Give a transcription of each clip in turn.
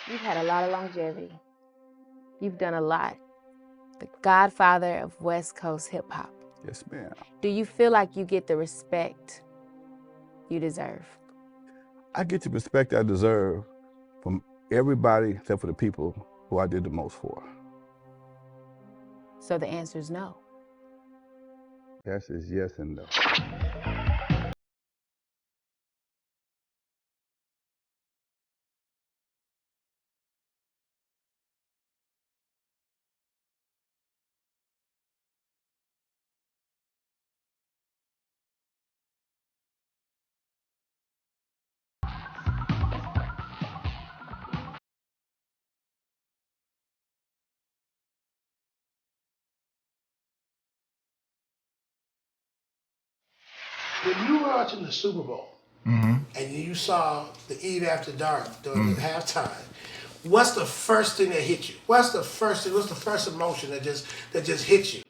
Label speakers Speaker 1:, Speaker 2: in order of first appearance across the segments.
Speaker 1: You've had a lot of longevity. You've done a lot. The godfather of West Coast hip hop.
Speaker 2: Yes, ma'am.
Speaker 1: Do you feel like you get the respect you deserve?
Speaker 2: I get the respect I deserve from everybody except for the people who I did the most for.
Speaker 1: So the answer is no.
Speaker 2: That's is yes and no.
Speaker 3: When you were watching the Super Bowl and you saw the Eve After Dark during the halftime, what's the first thing that hit you? What's the first emotion that just hit you?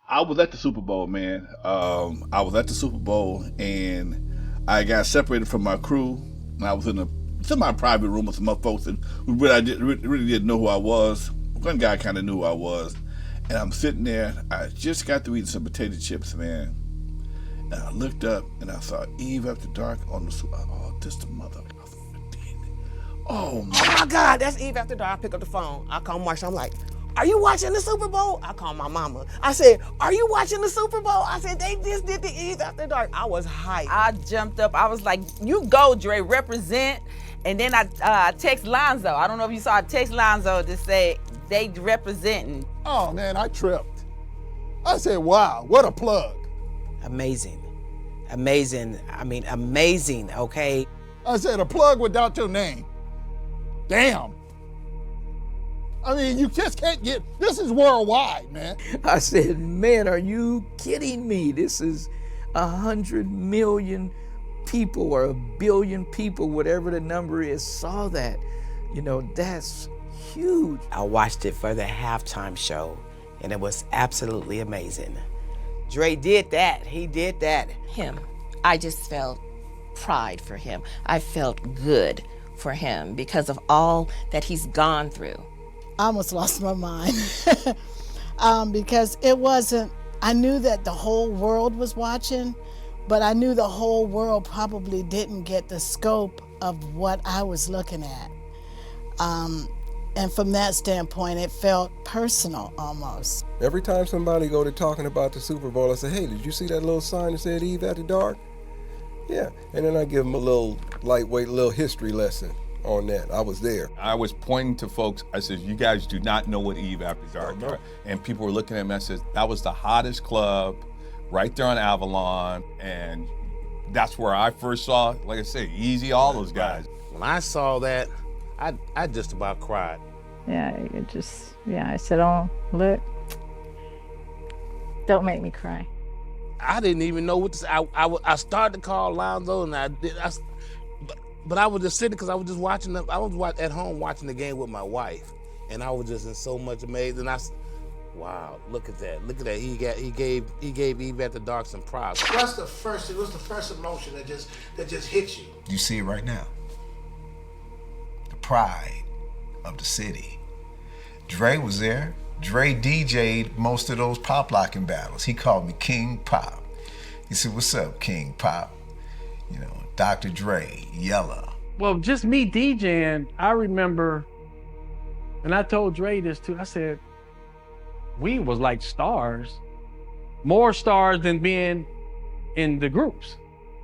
Speaker 4: I was at the Super Bowl, man. I was at the Super Bowl, and I got separated from my crew. And I was in a semi-private room with some other folks that really didn't know who I was. One guy kind of knew who I was, and I'm sitting there. I just got through eating some potato chips, man. And I looked up, and I saw Eve After Dark on the Super. Oh, this the mother. Oh
Speaker 5: my God, that's Eve After Dark. I pick up the phone. I call Marsha. I'm like, are you watching the Super Bowl? I call my mama. I said, are you watching the Super Bowl? I said, they just did the Eve After Dark. I was hyped.
Speaker 6: I jumped up. I was like, you go, Dre, represent. And then I text Lonzo. I don't know if you saw, I text Lonzo to say they representing.
Speaker 7: Oh, man, I tripped. I said, wow, what a plug.
Speaker 5: Amazing. Amazing. I mean, amazing, okay?
Speaker 7: I said, a plug without your name. Damn. I mean, you just can't get, this is worldwide, man.
Speaker 8: I said, man, are you kidding me? This is 100 million people or 1 billion people, whatever the number is, saw that. You know, that's huge.
Speaker 5: I watched it for the halftime show, and it was absolutely amazing. Dre did that. He did that.
Speaker 9: I just felt pride for him. I felt good for him because of all that he's gone through.
Speaker 10: I almost lost my mind because it wasn't, I knew that the whole world was watching, but I knew the whole world probably didn't get the scope of what I was looking at. And from that standpoint, it felt personal almost.
Speaker 11: Every time somebody go to talking about the Super Bowl, I say, hey, did you see that little sign that said Eve After Dark? Yeah, and then I give them a little lightweight little history lesson on that. I was there.
Speaker 12: I was pointing to folks, I said, you guys do not know what Eve After Dark is. And people were looking at me, I said, that was the hottest club right there on Avalon, and that's where I first saw, like I said, Easy, all those guys.
Speaker 13: When I saw that, I just about cried.
Speaker 14: Yeah, I said, oh, look, don't make me cry.
Speaker 13: I didn't even know what to say. I started to call Alonzo, and but I was just sitting because I was just watching I was at home watching the game with my wife, and I was just in so much amazed. And wow, look at that! Look at that! He gave Eve After Dark some props.
Speaker 3: What's the first emotion that just hit you?
Speaker 15: You see it right now. The pride of the city. Dre was there. Dre DJ'd most of those pop locking battles. He called me King Pop. He said, what's up, King Pop? You know, Dr. Dre, Yella.
Speaker 16: Well, just me DJing, I remember, and I told Dre this too, I said, we was like stars, more stars than being in the groups.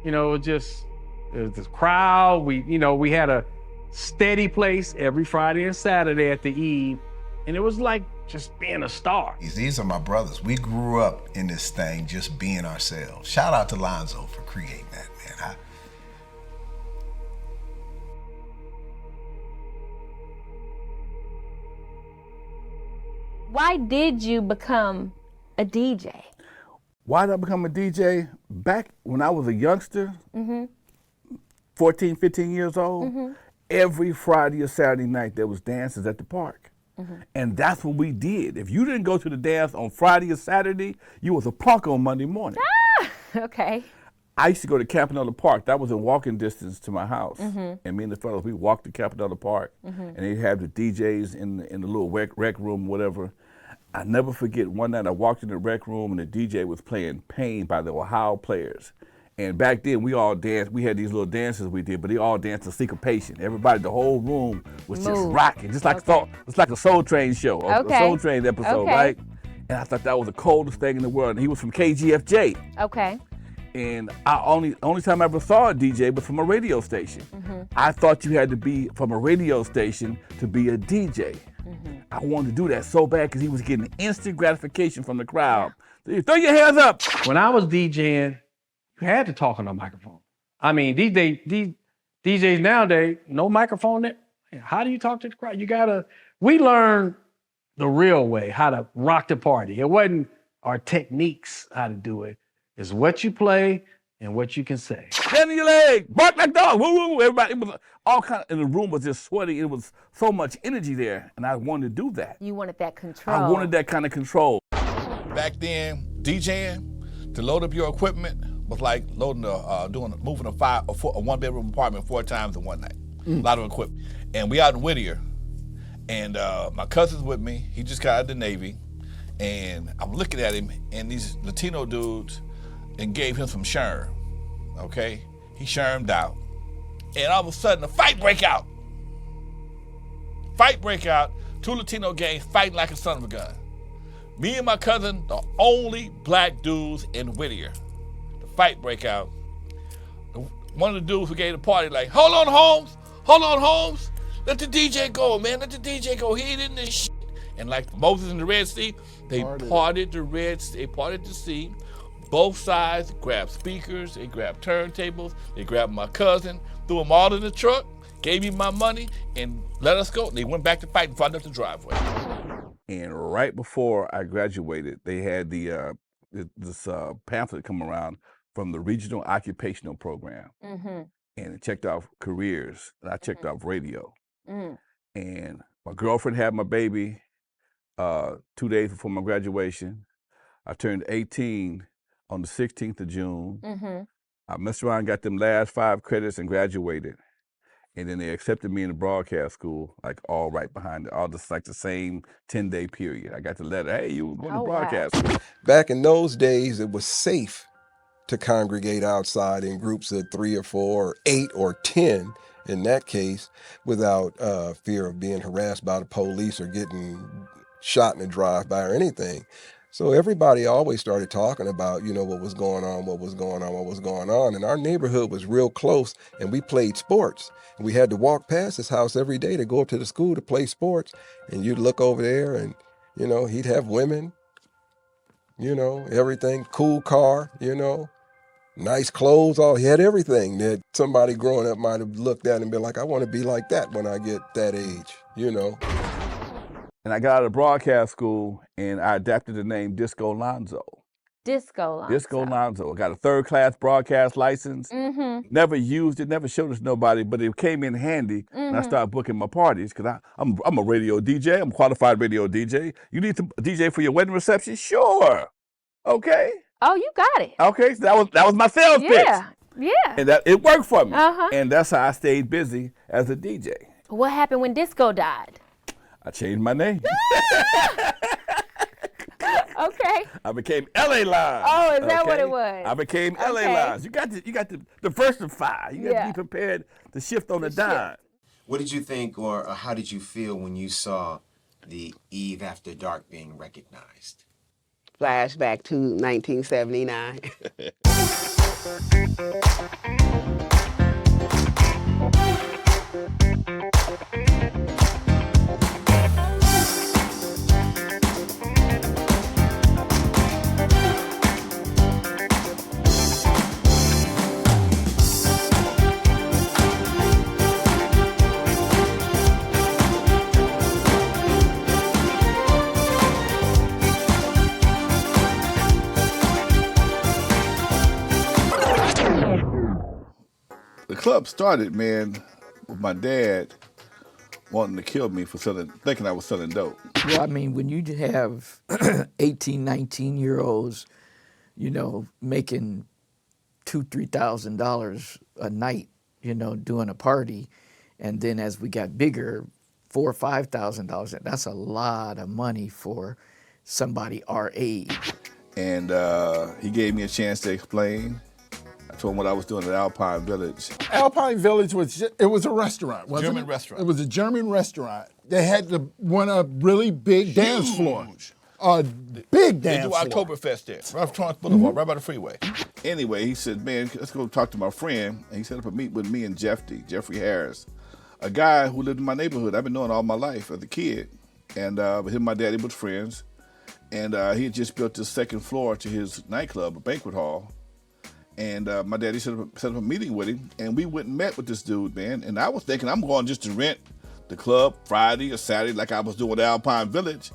Speaker 16: You know, it was this crowd, we had a steady place every Friday and Saturday at the Eve, and it was like just being a star.
Speaker 15: These are my brothers. We grew up in this thing just being ourselves. Shout out to Alonzo for creating that, man.
Speaker 1: Why did you become a DJ?
Speaker 2: Why did I become a DJ? Back when I was a youngster, 14, 15 years old, every Friday or Saturday night there was dances at the park. And that's what we did. If you didn't go to the dance on Friday or Saturday, you was a punk on Monday morning.
Speaker 1: Okay.
Speaker 2: I used to go to Campanella Park. That was in walking distance to my house. And me and the fellows, we walked to Campanella Park, and they'd have the DJs in the little rec room, whatever. I never forget one night I walked in the rec room and the DJ was playing Pain by the Ohio Players. And back then we all danced. We had these little dances we did, but they all danced to syncopation. Everybody, the whole room was just rocking, just like it's like a Soul Train show, a Soul Train episode, right? And I thought that was the coldest thing in the world. And he was from KGFJ.
Speaker 1: Okay.
Speaker 2: And I only time I ever saw a DJ was from a radio station. I thought you had to be from a radio station to be a DJ. I wanted to do that so bad because he was getting instant gratification from the crowd. Throw your hands up.
Speaker 16: When I was DJing, you had to talk on a microphone. I mean, these DJs nowadays, no microphone there. How do you talk to the crowd? We learned the real way, how to rock the party. It wasn't our techniques, how to do it. It's what you play and what you can say.
Speaker 2: Stand on your leg, bark like dog, woo woo. Everybody, it was all kind of, and the room was just sweaty. It was so much energy there, and I wanted to do that.
Speaker 1: You wanted that control.
Speaker 2: I wanted that kind of control.
Speaker 4: Back then, DJing, to load up your equipment was like moving a one-bedroom apartment 4 times in one night. A lot of equipment. And we out in Whittier, and my cousin's with me. He just got out of the Navy, and I'm looking at him, and these Latino dudes and gave him some sherm, okay? He shermed out. And all of a sudden, a fight break out. Fight break out. 2 Latino gangs fighting like a son of a gun. Me and my cousin, the only black dudes in Whittier. The fight break out. One of the dudes who gave the party like, hold on, Holmes. Let the DJ go, man. Let the DJ go. He ain't in this shit. And like Moses in the Red Sea, they parted the sea. Both sides grabbed speakers, they grabbed turntables, they grabbed my cousin, threw them all in the truck, gave me my money, and let us go. They went back to fight and found up the driveway.
Speaker 2: And right before I graduated, they had this pamphlet come around from the Regional Occupational Program. And it checked off careers, and I checked off radio. And my girlfriend had my baby 2 days before my graduation. I turned 18 on the 16th of June. I messed around, got them last 5 credits and graduated. And then they accepted me in the broadcast school, like all right behind it, all just like the same 10-day period. I got the letter, hey, you were going to broadcast school.
Speaker 11: Back in those days, it was safe to congregate outside in groups of 3 or 4 or 8 or 10 in that case, without fear of being harassed by the police or getting shot in a drive-by or anything. So everybody always started talking about, what was going on. And our neighborhood was real close, and we played sports. And we had to walk past his house every day to go up to the school to play sports. And you'd look over there and, he'd have women, everything, cool car, nice clothes, he had everything that somebody growing up might have looked at and been like, I want to be like that when I get that age,
Speaker 2: And I got out of broadcast school, and I adapted the name Disco Alonzo.
Speaker 1: Disco Alonzo.
Speaker 2: Disco Alonzo. I got a 3rd-class broadcast license. Never used it, never showed it to nobody, but it came in handy when I started booking my parties, because I'm a radio DJ. I'm a qualified radio DJ. You need to DJ for your wedding reception? Sure. Okay.
Speaker 1: Oh, you got it.
Speaker 2: Okay, so that was my sales pitch.
Speaker 1: Yeah.
Speaker 2: And it worked for me. And that's how I stayed busy as a DJ.
Speaker 1: What happened when disco died?
Speaker 2: I changed my name.
Speaker 1: Okay.
Speaker 2: I became LA Lines.
Speaker 1: Oh, is that what it was?
Speaker 2: I became LA Lines. You got to diversify. You got to be prepared to shift on the dime.
Speaker 17: What did you think, or how did you feel when you saw the Eve After Dark being recognized?
Speaker 5: Flashback to 1979.
Speaker 4: The club started, man, with my dad wanting to kill me for thinking I was selling dope.
Speaker 8: Well, I mean, when you have 18, 19-year-olds, you know, making $2,000, $3,000 a night, you know, doing a party, and then as we got bigger, $4,000 or $5,000. That's a lot of money for somebody our age.
Speaker 4: And he gave me a chance to explain. I told him what I was doing at Alpine Village.
Speaker 7: Alpine Village was a restaurant, wasn't
Speaker 4: German
Speaker 7: it?
Speaker 4: restaurant.
Speaker 7: It was a German restaurant. They had a really big dance floor. A big dance floor.
Speaker 4: They do Oktoberfest there, right across Boulevard, right by the freeway. Anyway, he said, man, let's go talk to my friend. And he set up a meet with me and Jeffrey Harris, a guy who lived in my neighborhood. I've been knowing all my life as a kid. And him and my daddy was friends. And he had just built the second floor to his nightclub, a banquet hall. And my daddy set up a meeting with him. And we went and met with this dude, man. And I was thinking I'm going just to rent the club Friday or Saturday like I was doing at Alpine Village.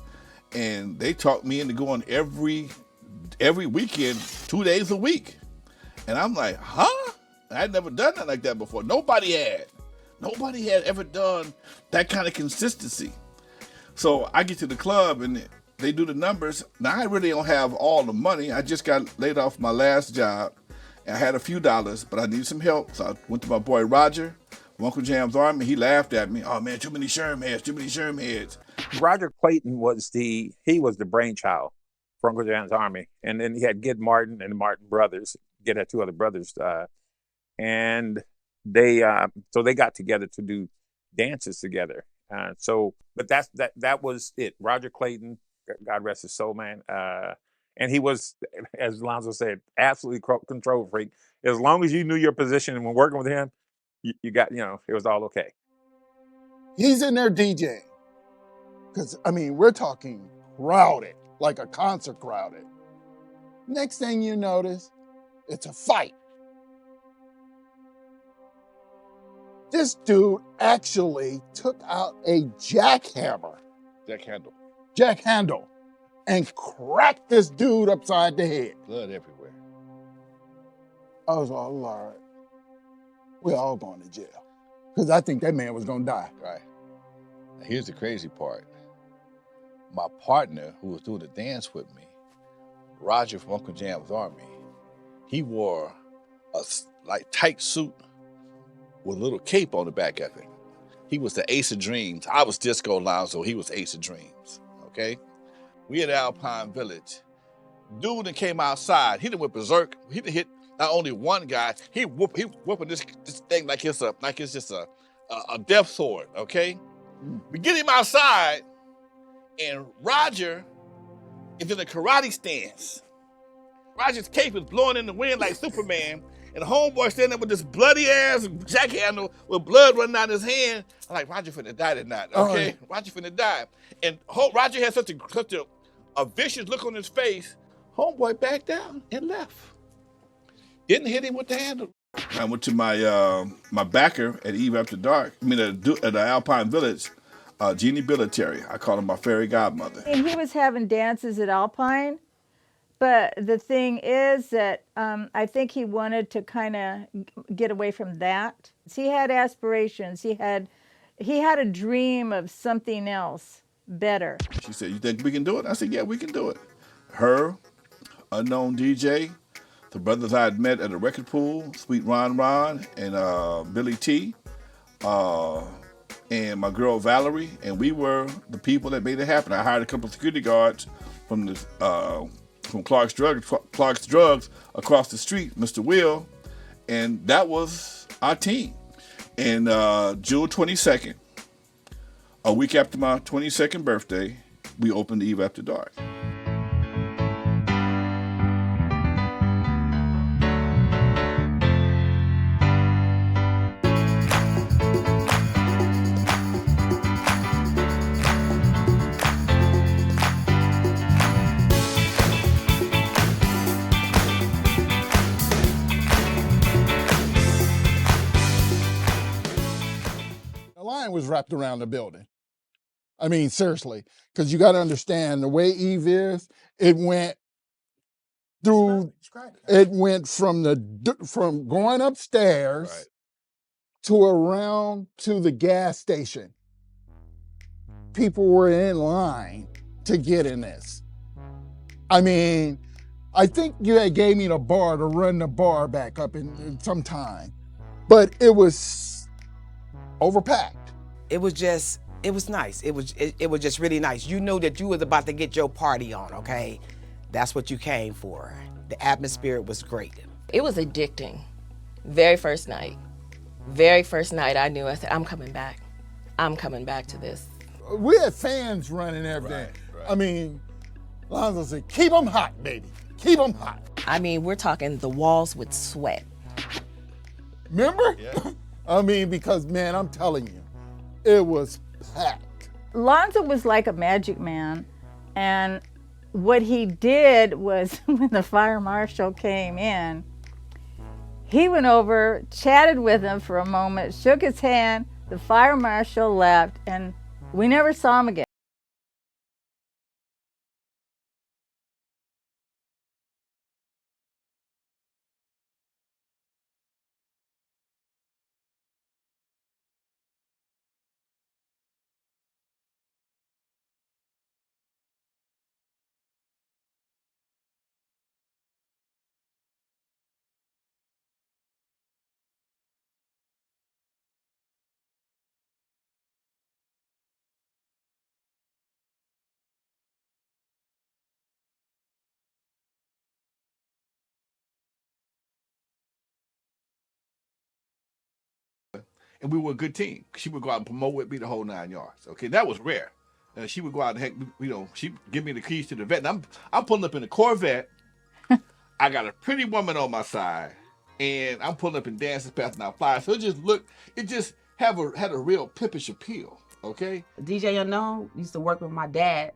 Speaker 4: And they talked me into going every weekend, 2 days a week. And I'm like, huh? I'd never done nothing like that before. Nobody had ever done that kind of consistency. So I get to the club and they do the numbers. Now I really don't have all the money. I just got laid off my last job. I had a few dollars, but I needed some help. So I went to my boy Roger, Uncle Jam's Army. He laughed at me. Oh man, too many Sherm heads.
Speaker 18: Roger Clayton was the brainchild for Uncle Jam's Army. And then he had Gid Martin and the Martin brothers. Gid had two other brothers. And they got together to do dances together. But that was it. Roger Clayton, God rest his soul, man. And he was, as Alonzo said, absolutely control freak. As long as you knew your position and when working with him, you got, it was all okay.
Speaker 7: He's in there DJing. Because, I mean, we're talking crowded, like a concert crowded. Next thing you notice, it's a fight. This dude actually took out a jackhammer. Jack handle. And cracked this dude upside the head.
Speaker 4: Blood everywhere.
Speaker 7: I was all, Lord, we're all going to jail. Because I think that man was going to die.
Speaker 4: Right. Now here's the crazy part. My partner who was doing the dance with me, Roger from Uncle Jam's Army, he wore a tight suit with a little cape on the back of it. He was the Ace of Dreams. I was Disco Alonzo. He was Ace of Dreams. Okay? We at Alpine Village. Dude that came outside, he done went berserk. He done hit not only one guy, he whooping this thing like it's just a death sword, okay? We get him outside, and Roger is in a karate stance. Roger's cape is blowing in the wind like Superman, and the homeboy standing there with this bloody ass jackhammer with blood running out his hand. I'm like, Roger finna die tonight, okay? Roger finna die. And Roger had such a vicious look on his face. Homeboy backed down and left. Didn't hit him with the handle. I went to my backer at Eve After Dark. I mean, at the Alpine Village, Jeannie Billetary. I call her my fairy godmother.
Speaker 14: And he was having dances at Alpine, but the thing is that I think he wanted to kind of get away from that. He had aspirations. He had a dream of something else better.
Speaker 4: She said, you think we can do it? I said, yeah, we can do it. Her, Unknown DJ, the brothers I had met at a record pool, Sweet Ron and Billy T, and my girl Valerie, and we were the people that made it happen. I hired a couple of security guards from Clark's Drugs across the street, Mr. Will, and that was our team. And June 22nd, a week after my 22nd birthday, we opened Eve After Dark.
Speaker 7: The line was wrapped around the building. I mean, seriously, because you got to understand the way Eve is. It went through. It went from going upstairs to around to the gas station. people were in line to get in this. I mean, I think you had gave me the bar to run the bar back up in some time, but it was overpacked.
Speaker 5: It was nice. It was just really nice. You knew that you was about to get your party on, okay? That's what you came for. The atmosphere was great.
Speaker 9: It was addicting. Very first night I knew, I said, I'm coming back. I'm coming back to this.
Speaker 7: We had fans running everything. Right. I mean, Alonzo said, keep them hot, baby. Keep them hot.
Speaker 9: I mean, we're talking the walls would sweat.
Speaker 7: Remember? Yeah. I mean, because, man, I'm telling you, it was packed.
Speaker 14: Alonzo was like a magic man, and what he did was when the fire marshal came in, he went over, chatted with him for a moment, shook his hand, the fire marshal left, and we never saw him again.
Speaker 4: And we were a good team. She would go out and promote with me the whole 9 yards. Okay, that was rare. She would go out and heck, she'd give me the keys to the vet. And I'm pulling up in a Corvette. I got a pretty woman on my side, and I'm pulling up in dances, passing out flyers. So it just had a real pimpish appeal. Okay.
Speaker 6: DJ Unknown used to work with my dad,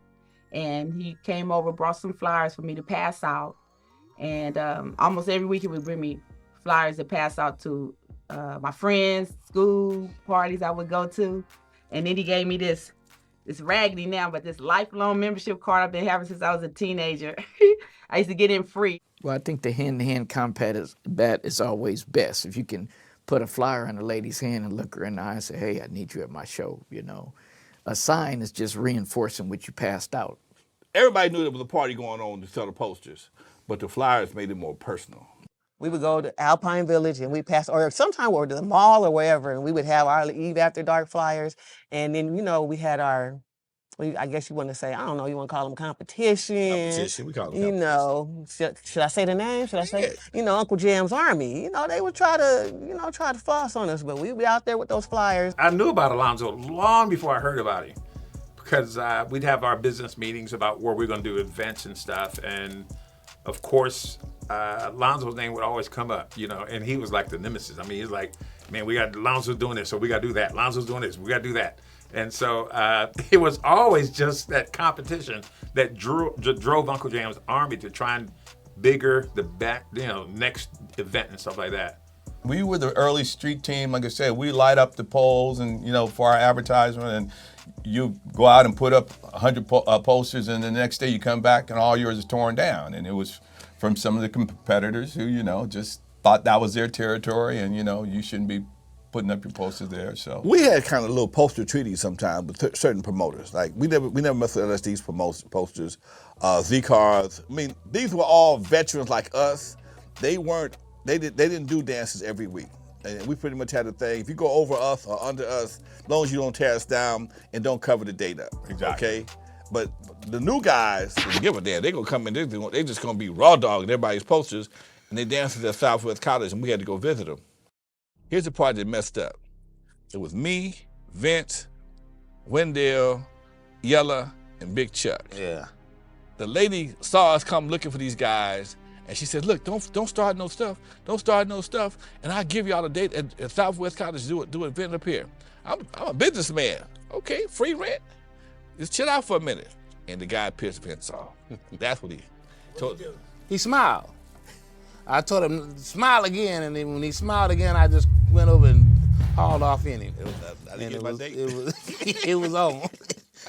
Speaker 6: and he came over, brought some flyers for me to pass out, and almost every week he would bring me flyers to pass out to my friends, school parties I would go to. And then he gave me this raggedy now, but this lifelong membership card I've been having since I was a teenager. I used to get in free.
Speaker 8: Well, I think the hand-to-hand combat is always best. If you can put a flyer in a lady's hand and look her in the eye and say, hey, I need you at my show, you know. A sign is just reinforcing what you passed out.
Speaker 4: Everybody knew there was a party going on to sell the posters, but the flyers made it more personal.
Speaker 5: We would go to Alpine Village and we pass, or sometime or to the mall or wherever, and we would have our Eve After Dark flyers. And then, we had our, I guess you want to say, I don't know, you want to call them competition.
Speaker 4: We call them competition.
Speaker 5: Should I say the name? Should I say, Uncle Jam's Army? They would try to floss on us, but we'd be out there with those flyers.
Speaker 18: I knew about Alonzo long before I heard about him, because we'd have our business meetings about where we're going to do events and stuff. And of course, Alonzo's name would always come up, and he was like the nemesis. I mean, he's like, man, we got Alonzo's doing this, so we got to do that. Alonzo's doing this, we got to do that. And so it was always just that competition that drove Uncle Jam's Army to try and bigger the next event and stuff like that.
Speaker 12: We were the early street team. Like I said, we light up the poles and, for our advertisement, and you go out and put up 100 posters, and the next day you come back and all yours is torn down. And it was from some of the competitors who, just thought that was their territory, and, you shouldn't be putting up your posters there. So
Speaker 4: we had kind of little poster treaties sometimes with certain promoters. Like we never messed with LSD's posters, Z-Cars. I mean, these were all veterans like us. They didn't do dances every week. And we pretty much had a thing. If you go over us or under us, as long as you don't tear us down and don't cover the date up.
Speaker 12: Exactly.
Speaker 4: Okay? But the new guys, they give a damn. They're going to come in, they're just going to be raw dogging everybody's posters, and they danced at Southwest College, and we had to go visit them. Here's the part that messed up. It was me, Vince, Wendell, Yella, and Big Chuck.
Speaker 13: Yeah.
Speaker 4: The lady saw us come looking for these guys, and she said, look, don't start no stuff. Don't start no stuff, and I'll give y'all a date at Southwest College to do an event up here. I'm a businessman. Okay, free rent. Just chill out for a minute. And the guy pissed Vince off. That's what he told.
Speaker 13: He smiled. I told him, smile again, and then when he smiled again, I just went over and hauled off in him.
Speaker 4: I didn't get my date.
Speaker 13: It was on.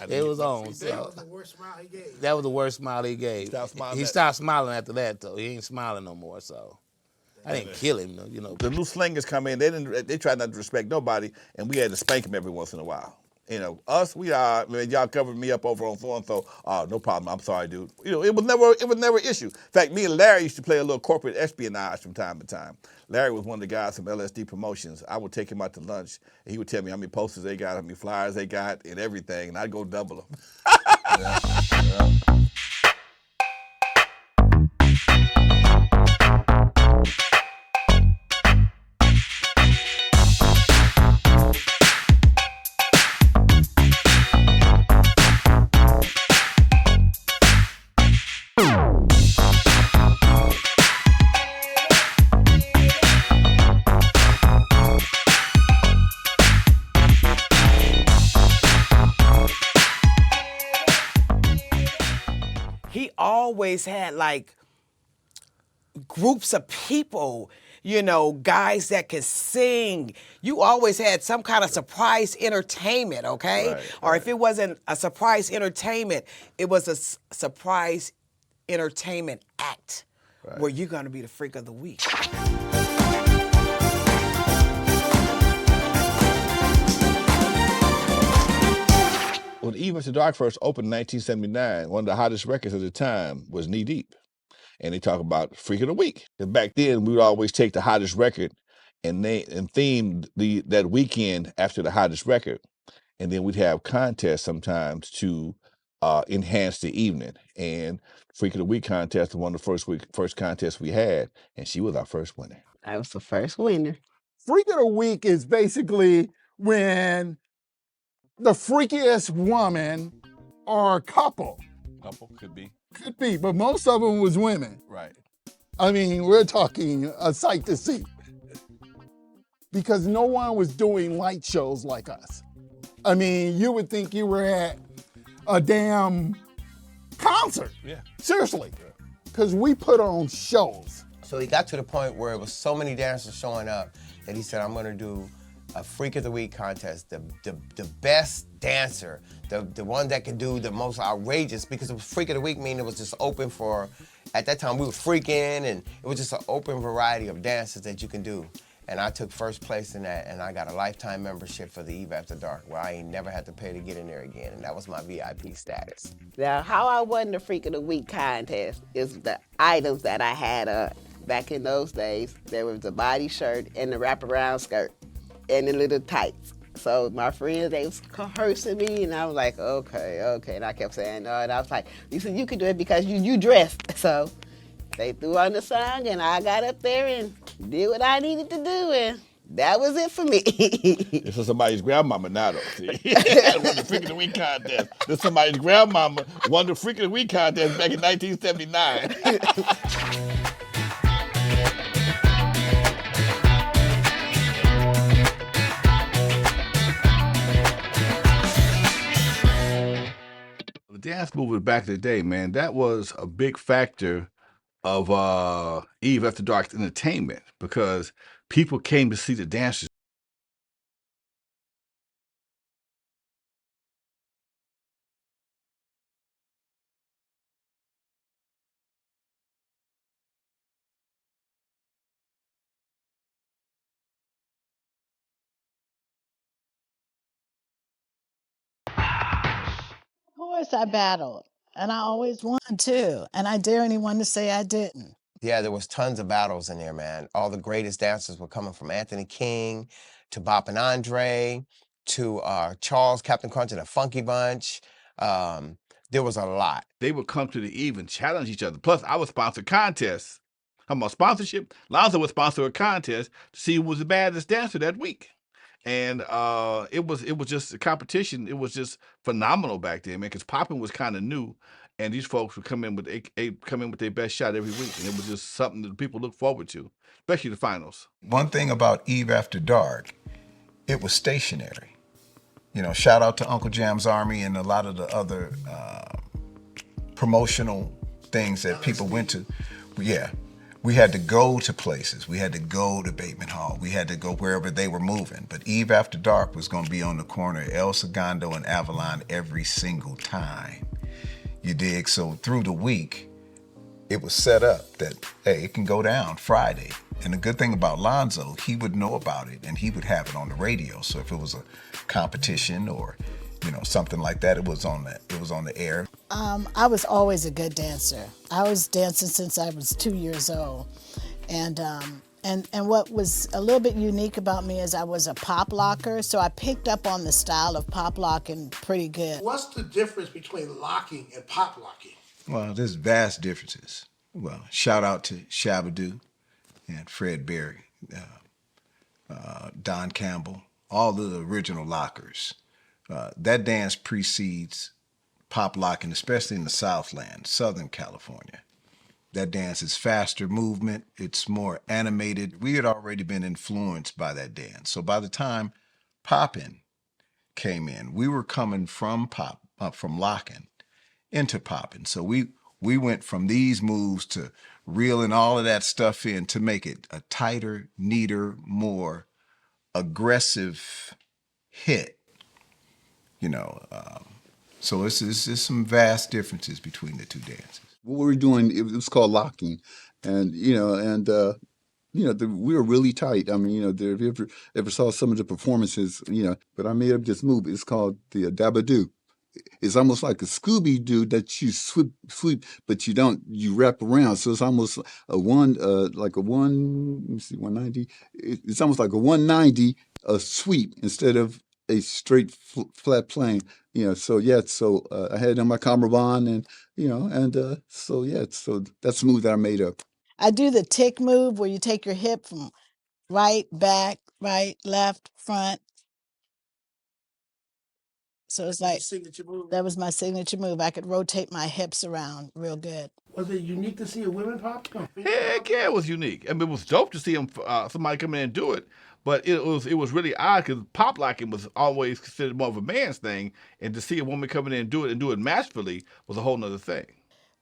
Speaker 13: It was on.
Speaker 3: So. That was the worst smile he gave.
Speaker 13: That was the worst smile he gave. He stopped smiling after that, though. He ain't smiling no more, so. I didn't kill him, though.
Speaker 4: The new slingers come in, they tried not to respect nobody, and we had to spank him every once in a while. You know, us, we are, man, y'all covered me up over on so-and-so. No problem, I'm sorry, dude. You know, it was never an issue. In fact, me and Larry used to play a little corporate espionage from time to time. Larry was one of the guys from LSD Promotions. I would take him out to lunch, and he would tell me how many posters they got, how many flyers they got, and everything, and I'd go double them.
Speaker 11: Yeah.
Speaker 19: He always had like groups of people, you know, guys that could sing. You always had some kind of surprise entertainment, okay?
Speaker 4: Right,
Speaker 19: or if it wasn't a surprise entertainment, it was a surprise entertainment act where you're going to be the freak of the week.
Speaker 2: When Eve After Dark first opened in 1979, one of the hottest records at the time was Knee Deep. And they talk about Freak of the Week. And back then, we would always take the hottest record and theme that weekend after the hottest record. And then we'd have contests sometimes to enhance the evening. And Freak of the Week contest was one of the first contests we had, and she was our first winner.
Speaker 5: I was the first winner.
Speaker 7: Freak of the Week is basically when the freakiest woman or couple.
Speaker 2: Couple, could be.
Speaker 7: Could be, but most of them was women.
Speaker 2: Right.
Speaker 7: I mean, we're talking a sight to see. Because no one was doing light shows like us. I mean, you would think you were at a damn concert.
Speaker 2: Yeah.
Speaker 7: Seriously. Because we put on shows.
Speaker 17: So he got to the point where it was so many dancers showing up that he said, I'm gonna do a Freak of the Week contest, the best dancer, the one that can do the most outrageous, because it was Freak of the Week, meaning it was just open for, at that time we were freaking, and it was just an open variety of dances that you can do. And I took first place in that, and I got a lifetime membership for the Eve After Dark, where I ain't never had to pay to get in there again, and that was my VIP status.
Speaker 20: Now, how I won the Freak of the Week contest is the items that I had on. Back in those days, there was the body shirt and the wraparound skirt and the little tights. So my friends, they was coercing me, and I was like, okay. And I kept saying no, and I was like, you said you could do it because you dressed. So they threw on the song, and I got up there and did what I needed to do, and that was it for me.
Speaker 2: This is somebody's grandmama now, though. See? Won the Freak of the Week contest. This is somebody's grandmama won the Freak of the Week contest back in 1979. The dance movement back in the day, man, that was a big factor of Eve After Dark entertainment because people came to see the dancers.
Speaker 10: Of course I battled, and I always won too, and I dare anyone to say I didn't.
Speaker 17: Yeah, there was tons of battles in there, man. All the greatest dancers were coming from Anthony King to Bop and Andre to Charles, Captain Crunch and the Funky Bunch. There was a lot.
Speaker 2: They would come to the Eve and challenge each other. Plus, I would sponsor contests. Talking about sponsorship, Alonzo would sponsor a contest to see who was the baddest dancer that week. And it was just a competition. It was just phenomenal back then, man, because popping was kind of new. And these folks would come in with their best shot every week. And it was just something that people look forward to, especially the finals.
Speaker 15: One thing about Eve After Dark, it was stationary. You know, shout out to Uncle Jam's Army and a lot of the other promotional things that people went to. Yeah, we had to go to places. We had to go to Bateman Hall. We had to go wherever they were moving. But Eve After Dark was going to be on the corner of El Segundo and Avalon every single time. You dig? So through the week, it was set up that, hey, it can go down Friday. And the good thing about Alonzo, he would know about it and he would have it on the radio. So if it was a competition or, something like that, it was on the air.
Speaker 10: I was always a good dancer. I was dancing since I was 2 years old. And what was a little bit unique about me is I was a pop locker, so I picked up on the style of pop locking pretty good.
Speaker 3: What's the difference between locking and pop locking?
Speaker 15: Well, there's vast differences. Well, shout out to Shabadoo and Fred Berry, Don Campbell, all the original lockers. That dance precedes pop locking, especially in the Southland, Southern California. That dance is faster movement. It's more animated. We had already been influenced by that dance. So by the time popping came in, we were coming from from locking into popping. So we went from these moves to reeling all of that stuff in to make it a tighter, neater, more aggressive hit. So it's some vast differences between the two dances.
Speaker 21: What we were doing, it was called locking, and we were really tight. I mean, if you ever saw some of the performances, but I made up this move. It's called the dabadoo. It's almost like a Scooby-Doo that you sweep, but you wrap around. So it's almost let me see, 190. It's almost like a 190 sweep instead of a straight flat plane. So I had it on my cummerbund so that's the move that I made up.
Speaker 10: I do the tick move where you take your hip from right, back, right, left, front. So it's like,
Speaker 3: Signature move?
Speaker 10: that was my signature move. I could rotate my hips around real good.
Speaker 3: Was it unique to see a women pop?
Speaker 4: Heck yeah, it was unique. I mean, it was dope to see somebody come in and do it, but it was really odd because pop locking was always considered more of a man's thing, and to see a woman come in and do it masterfully was a whole nother thing.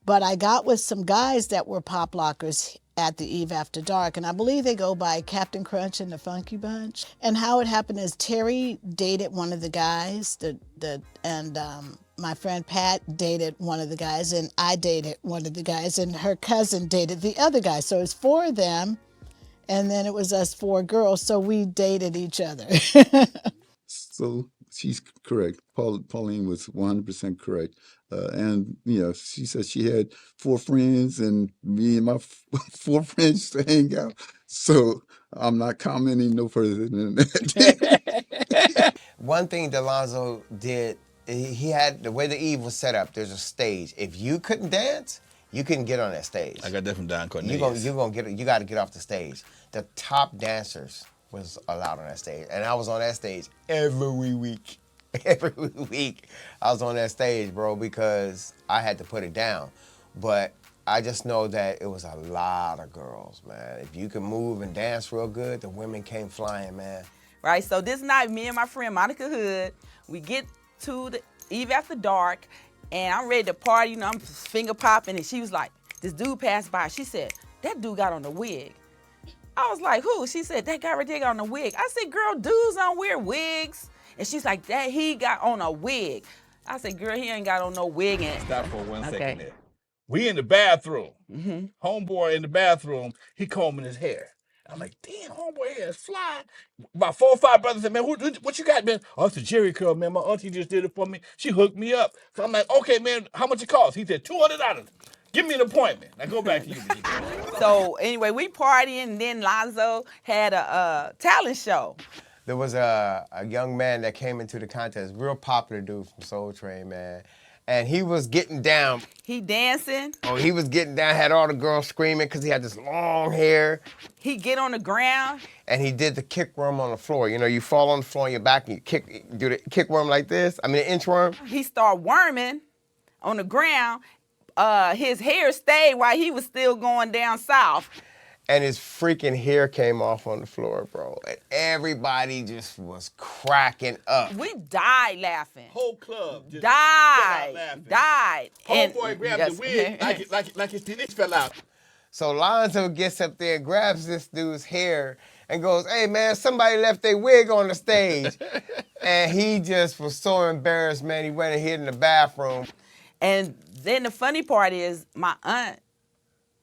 Speaker 10: But I got with some guys that were pop lockers at the Eve After Dark, and I believe they go by Captain Crunch and the Funky Bunch. And how it happened is Terry dated one of the guys, and my friend Pat dated one of the guys, and I dated one of the guys, and her cousin dated the other guy. So it's 4 of them, and then it was us 4 girls, so we dated each other.
Speaker 21: So she's correct. Pauline was 100% correct. And she said she had 4 friends, and me and my 4 friends to hang out. So I'm not commenting no further than that.
Speaker 17: One thing that Alonzo did, he had, the way the Eve was set up, there's a stage. If you couldn't dance, you couldn't get on that stage.
Speaker 4: I got that from Don Cornelius.
Speaker 17: You got to get off the stage. The top dancers was allowed on that stage, and I was on that stage every week. Every week I was on that stage, bro, because I had to put it down. But I just know that it was a lot of girls, man. If you could move and dance real good, the women came flying, man.
Speaker 6: Right, so this night, me and my friend Monica Hood, we get to the Eve After Dark, and I'm ready to party, I'm finger popping, and she was like, this dude passed by. She said, that dude got on a wig. I was like, who? She said, that guy right there got on a wig. I said, girl, dudes don't wear wigs. And she's like, that he got on a wig. I said, girl, he ain't got on no wig. And
Speaker 4: stop for 1 second there. We in the bathroom. Homeboy in the bathroom, he combing his hair. I'm like, damn, homeboy hair is fly. About 4 or 5 brothers said, man, what you got, man? Oh, it's a Jerry curl, man. My auntie just did it for me. She hooked me up. So I'm like, okay, man, how much it cost? He said, $200. Give me an appointment. Now go back to you.
Speaker 6: So anyway, we partying, and then Lonzo had a talent show.
Speaker 17: There was a young man that came into the contest, real popular dude from Soul Train, man. And he was getting down.
Speaker 6: He dancing.
Speaker 17: Oh, he was getting down, had all the girls screaming because he had this long hair.
Speaker 6: He get on the ground.
Speaker 17: And he did the kick worm on the floor. You fall on the floor on your back and you do the kick worm like this. I mean, the inchworm.
Speaker 6: He started worming on the ground. His hair stayed while he was still going down south.
Speaker 17: And his freaking hair came off on the floor, bro. And everybody just was cracking up.
Speaker 6: We died laughing.
Speaker 4: Whole club just
Speaker 6: died.
Speaker 4: Homeboy grabbed the wig like his titties fell out.
Speaker 17: So Alonzo gets up there and grabs this dude's hair and goes, hey, man, somebody left their wig on the stage. And he just was so embarrassed, man. He went and hid in the bathroom.
Speaker 6: And then the funny part is my aunt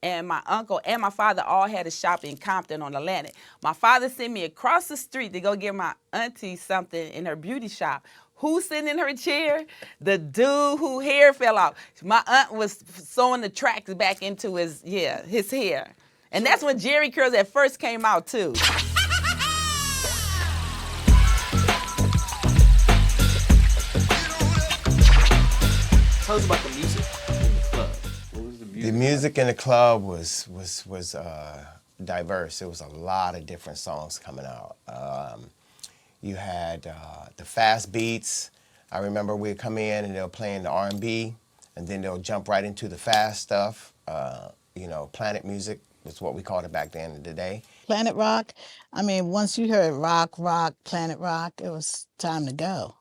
Speaker 6: and my uncle and my father all had a shop in Compton on Atlantic. My father sent me across the street to go get my auntie something in her beauty shop. Who's sitting in her chair? The dude who hair fell off. My aunt was sewing the tracks back into his hair. And that's when Jerry curls at first came out too.
Speaker 13: Tell us about the music in the club. What was the music?
Speaker 17: The music in the club was diverse. There was a lot of different songs coming out. You had the fast beats. I remember we'd come in and they were playing the R&B, and then they'll jump right into the fast stuff. You know, planet music was what we called it back then in the day.
Speaker 10: Planet rock, I mean, once you heard rock, planet rock, it was time to go.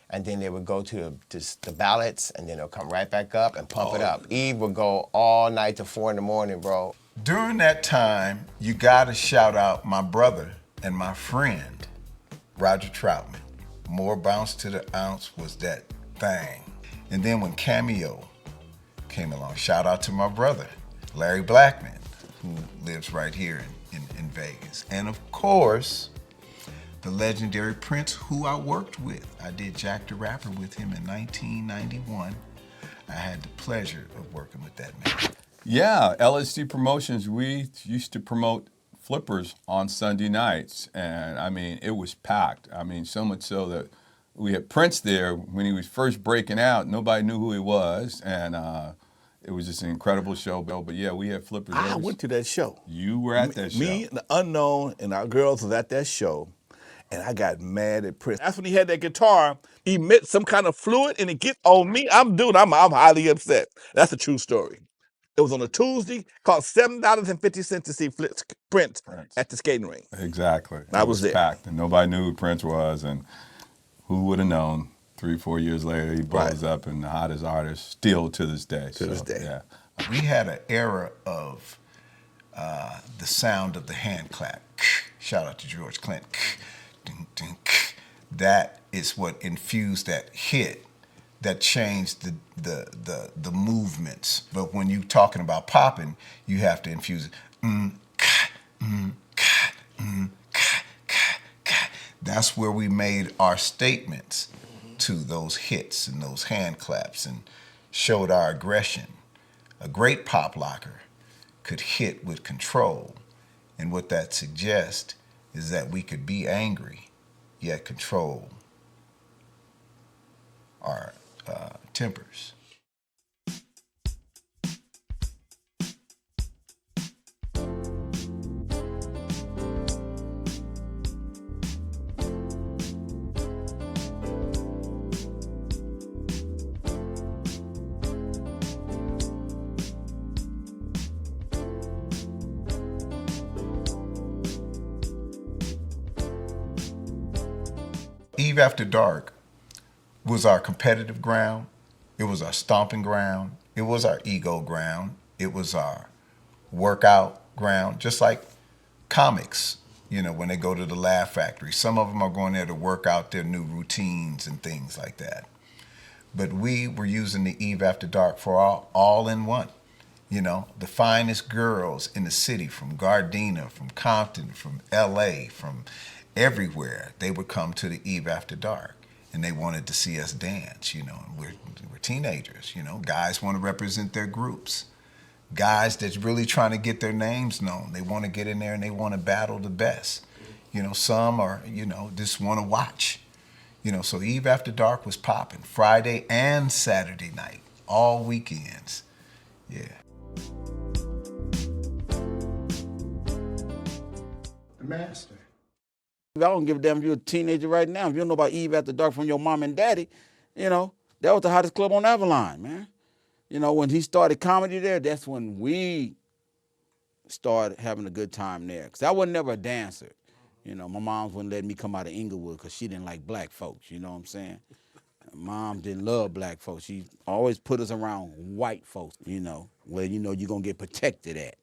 Speaker 17: And then they would go to the ballads, and then they'll come right back up and pump it up. Eve would go all night to 4 in the morning, bro.
Speaker 15: During that time, you gotta shout out my brother and my friend, Roger Troutman. More bounce to the ounce was that thing. And then when Cameo came along, shout out to my brother, Larry Blackman, who lives right here in Vegas. And of course, the legendary Prince, who I worked with. I did Jack the Rapper with him in 1991. I had the pleasure of working with that man.
Speaker 12: Yeah, LSD Promotions, we used to promote flippers on Sunday nights. And I mean, it was packed. I mean, so much so that we had Prince there when he was first breaking out. Nobody knew who he was. And it was just an incredible show, Bill. But yeah, we had flippers.
Speaker 4: I went to that show.
Speaker 12: You were at that show.
Speaker 4: Me, the Unknown, and our girls was at that show. And I got mad at Prince. That's when he had that guitar. He emit some kind of fluid, and it gets on me. I'm highly upset. That's a true story. It was on a Tuesday. Cost $7.50 to see Prince at the skating rink.
Speaker 12: Exactly.
Speaker 4: I was there.
Speaker 12: Packed, and nobody knew who Prince was, and who would have known? 3-4 years later, he blows up and the hottest artist still to this day. Yeah.
Speaker 15: We had an era of the sound of the hand clap. Shout out to George Clinton. That is what infused that hit that changed the movements. But when you're talking about popping, you have to infuse it. That's where we made our statements to those hits and those hand claps and showed our aggression. A great pop locker could hit with control. And what that suggests is that we could be angry, yet control our tempers. Eve After Dark was our competitive ground. It was our stomping ground. It was our ego ground. It was our workout ground, just like comics, you know, when they go to the Laugh Factory. Some of them are going there to work out their new routines and things like that. But we were using the Eve After Dark for all in one. You know, the finest girls in the city, from Gardena, from Compton, from L.A., from everywhere, they would come to the Eve After Dark, and they wanted to see us dance, you know. And we're teenagers, you know. Guys want to represent their groups. Guys that's really trying to get their names known. They want to get in there and they want to battle the best. You know, some are, you know, just want to watch. You know, so Eve After Dark was popping Friday and Saturday night, all weekends. Yeah.
Speaker 16: The master.
Speaker 22: I don't give a damn if you're a teenager right now. If you don't know about Eve After Dark from your mom and daddy, you know, that was the hottest club on Avalon, man. You know, when he started comedy there, that's when we started having a good time there. Because I was never a dancer. You know, my mom wouldn't let me come out of Inglewood because she didn't like black folks, you know what I'm saying? Mom didn't love black folks. She always put us around white folks, you know, where you know you're going to get protected at.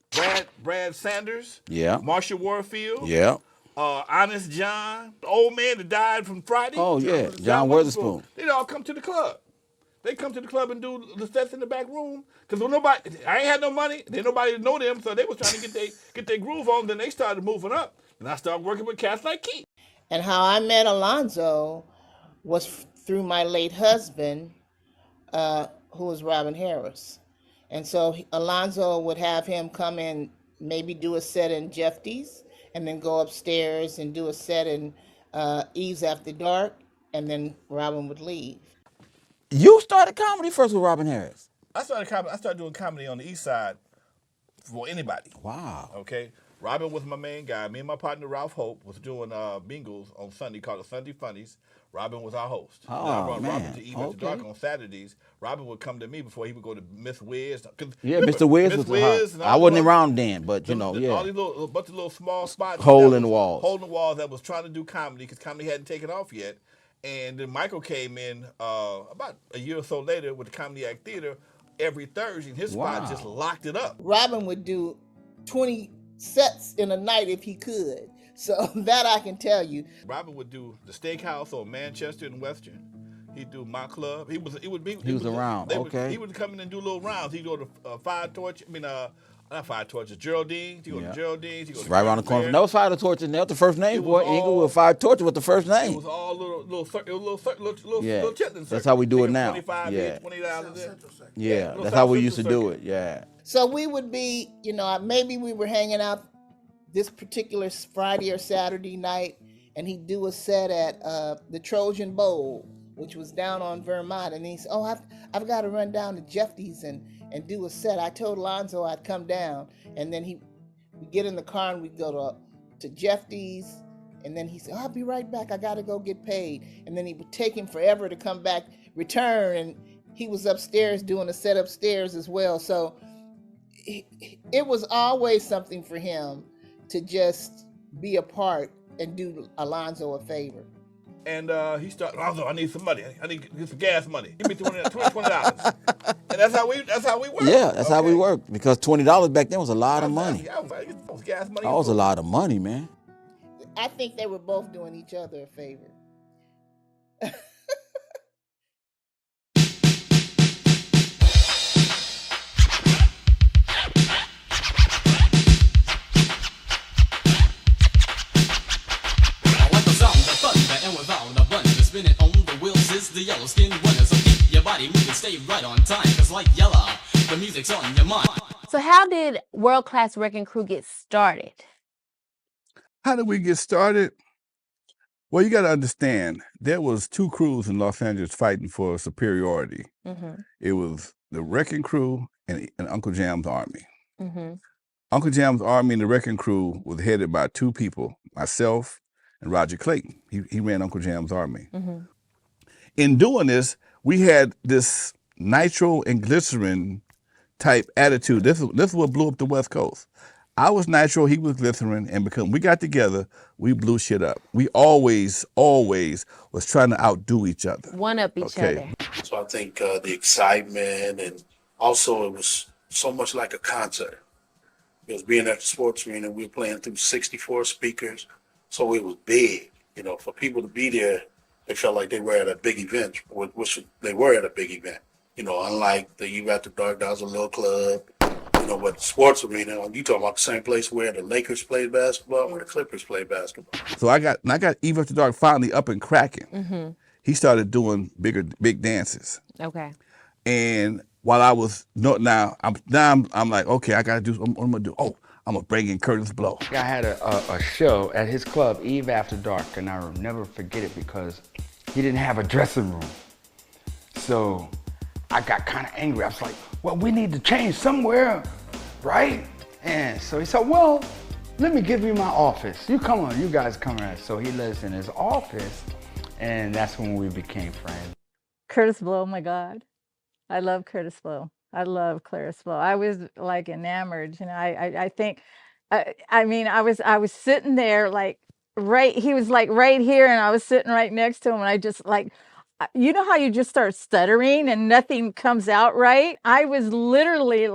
Speaker 4: Brad Sanders.
Speaker 22: Yeah.
Speaker 4: Marshall Warfield.
Speaker 22: Yeah.
Speaker 4: Honest John. The old man that died from Friday.
Speaker 22: Oh, yeah. John Witherspoon.
Speaker 4: They'd all come to the club. They come to the club and do the sets in the back room because I ain't had no money. There nobody to know them, so they was trying to get their groove on. Then they started moving up, and I started working with cats like Keith.
Speaker 1: And how I met Alonzo was through my late husband, who was Robin Harris. And so Alonzo would have him come in, maybe do a set in Jeff D's, and then go upstairs and do a set in Eves After Dark, and then Robin would leave.
Speaker 22: You started comedy first with Robin Harris.
Speaker 4: I started doing comedy on the East Side for anybody.
Speaker 22: Wow.
Speaker 4: Okay. Robin was my main guy. Me and my partner Ralph Hope was doing bingos on Sunday called the Sunday Funnies. Robin was our host.
Speaker 22: Oh,
Speaker 4: I brought
Speaker 22: man.
Speaker 4: Robin to Eve After Dark on Saturdays. Robin would come to me before he would go to Miss Wiz.
Speaker 22: Yeah, Mr. Wiz was hot. I wasn't around then, but you know, yeah.
Speaker 4: All these little, bunch of little small spots.
Speaker 22: Hole in the walls.
Speaker 4: Hole in the walls that was trying to do comedy because comedy hadn't taken off yet. And then Michael came in about a year or so later with the Comedy Act Theater every Thursday. And his spot just locked it up.
Speaker 1: Robin would do 20 sets in a night if he could. So that I can tell you.
Speaker 4: Robin would do the Steakhouse on Manchester and Western. He'd do my club. He was
Speaker 22: around. Okay.
Speaker 4: He would come in and do little rounds. He'd go to Fire Torch. Not Fire Torches, Geraldine's. He'd go to Geraldine's. He'd go to
Speaker 22: right around the corner. That was Fire Torches. That was the first name, boy. Inglewood Fire Torches was the first name.
Speaker 4: It was all little chitlins.
Speaker 22: That's how we do it now.
Speaker 4: 25,
Speaker 22: yeah.
Speaker 4: $20
Speaker 22: Yeah, that's how we used to do it. Yeah.
Speaker 1: So we would be, maybe we were hanging out this particular Friday or Saturday night, and he'd do a set at the Trojan Bowl, which was down on Vermont. And he said, I've got to run down to Jeffy's and do a set. I told Alonzo I'd come down. And then we'd get in the car and we'd go to Jeffy's. And then he said, I'll be right back. I got to go get paid. And then he would take him forever to come back, return. And he was upstairs doing a set upstairs as well. So it was always something for him to just be a part and do Alonzo a favor.
Speaker 4: And he started, Alonzo, I need some money. I need to get some gas money. Give me $20. And that's how we work.
Speaker 22: Yeah, that's how we worked. Because $20 back then was a lot of money.
Speaker 4: Gas money.
Speaker 22: That was a lot of money, man.
Speaker 1: I think they were both doing each other a favor.
Speaker 9: Spinning on the wheels is the yellow skin winner. So keep your body moving, stay right on time. Cause like Yella, the music's on your mind.
Speaker 23: So how did World Class Wreckin' Crew get started?
Speaker 2: How did we get started? Well, you got to understand, there was two crews in Los Angeles fighting for superiority.
Speaker 23: Mm-hmm.
Speaker 2: It was the Wreckin' Crew and Uncle Jam's Army.
Speaker 23: Mm-hmm.
Speaker 2: Uncle Jam's Army and the Wreckin' Crew was headed by two people, myself and Roger Clayton. He ran Uncle Jam's Army.
Speaker 23: Mm-hmm.
Speaker 2: In doing this, we had this nitro and glycerin type attitude. This is what blew up the West Coast. I was nitro, he was glycerin, and because we got together, we blew shit up. We always was trying to outdo each other.
Speaker 23: One up each other.
Speaker 3: So I think the excitement, and also it was so much like a concert. Because being at the sports arena, we were playing through 64 speakers. So it was big, for people to be there, they felt like they were at a big event, which they were at a big event. Unlike the Eve After Dark, that was a little club. But sports arena, you talking about the same place where the Lakers played basketball, where the Clippers played basketball.
Speaker 2: So I got Eve After Dark finally up and cracking.
Speaker 23: Mm-hmm.
Speaker 2: He started doing big dances.
Speaker 23: Okay.
Speaker 2: And while I was I'm like, okay, I gotta do what I'm gonna do. Oh, I'm gonna bring in Kurtis Blow.
Speaker 24: I had a show at his club, Eve After Dark, and I'll never forget it because he didn't have a dressing room. So I got kind of angry. I was like, well, we need to change somewhere, right? And so he said, well, let me give you my office. You guys come around. So he lives in his office, and that's when we became friends.
Speaker 14: Kurtis Blow, oh my God. I love Kurtis Blow. I love Kurtis Blow. I was like enamored, I think, I was sitting there he was like right here and I was sitting right next to him and I just you know how you just start stuttering and nothing comes out right? I was literally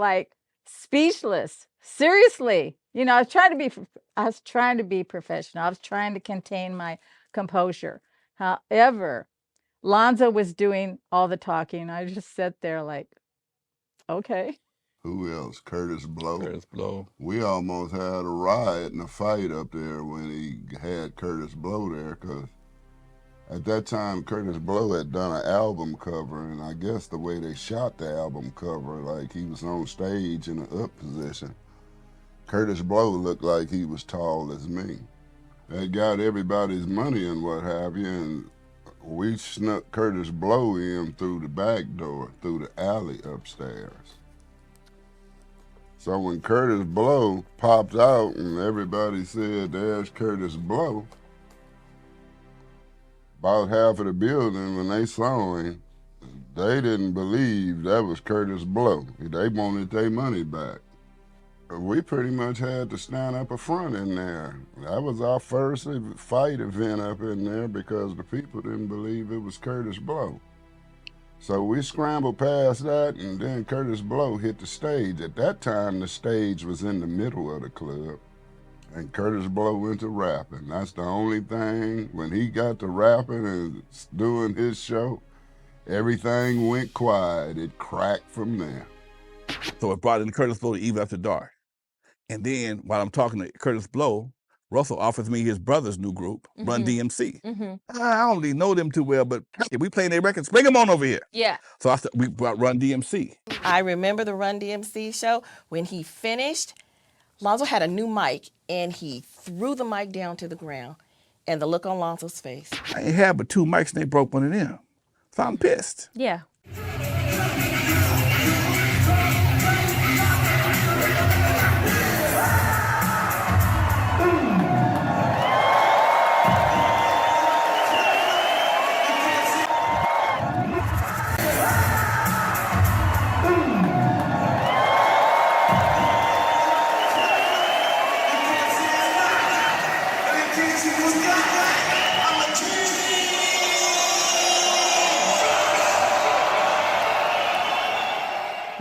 Speaker 14: speechless, seriously. I was trying to be professional. I was trying to contain my composure. However, Alonzo was doing all the talking. I just sat there like, okay.
Speaker 8: Who else? Kurtis Blow.
Speaker 2: Kurtis Blow.
Speaker 8: We almost had a riot and a fight up there when he had Kurtis Blow there, because at that time Kurtis Blow had done an album cover, and I guess the way they shot the album cover, like he was on stage in an up position. Kurtis Blow looked like he was tall as me. They got everybody's money and what have you, and we snuck Kurtis Blow in through the back door, through the alley upstairs. So when Kurtis Blow popped out and everybody said, there's Kurtis Blow, about half of the building, when they saw him, they didn't believe that was Kurtis Blow. They wanted their money back. We pretty much had to stand up a front in there. That was our first fight event up in there because the people didn't believe it was Kurtis Blow. So we scrambled past that, and then Kurtis Blow hit the stage. At that time, the stage was in the middle of the club, and Kurtis Blow went to rapping. That's the only thing. When he got to rapping and doing his show, everything went quiet. It cracked from there.
Speaker 2: So it brought in Kurtis Blow to Eve After Dark. And then while I'm talking to Kurtis Blow, Russell offers me his brother's new group, Run DMC. I don't really know them too well, but if we playing their records, bring them on over here.
Speaker 11: Yeah.
Speaker 2: So we brought Run DMC.
Speaker 11: I remember the Run DMC show. When he finished, Alonzo had a new mic, and he threw the mic down to the ground, and the look on Alonzo's face.
Speaker 2: I ain't had but 2 mics, and they broke one of them. So I'm pissed.
Speaker 11: Yeah.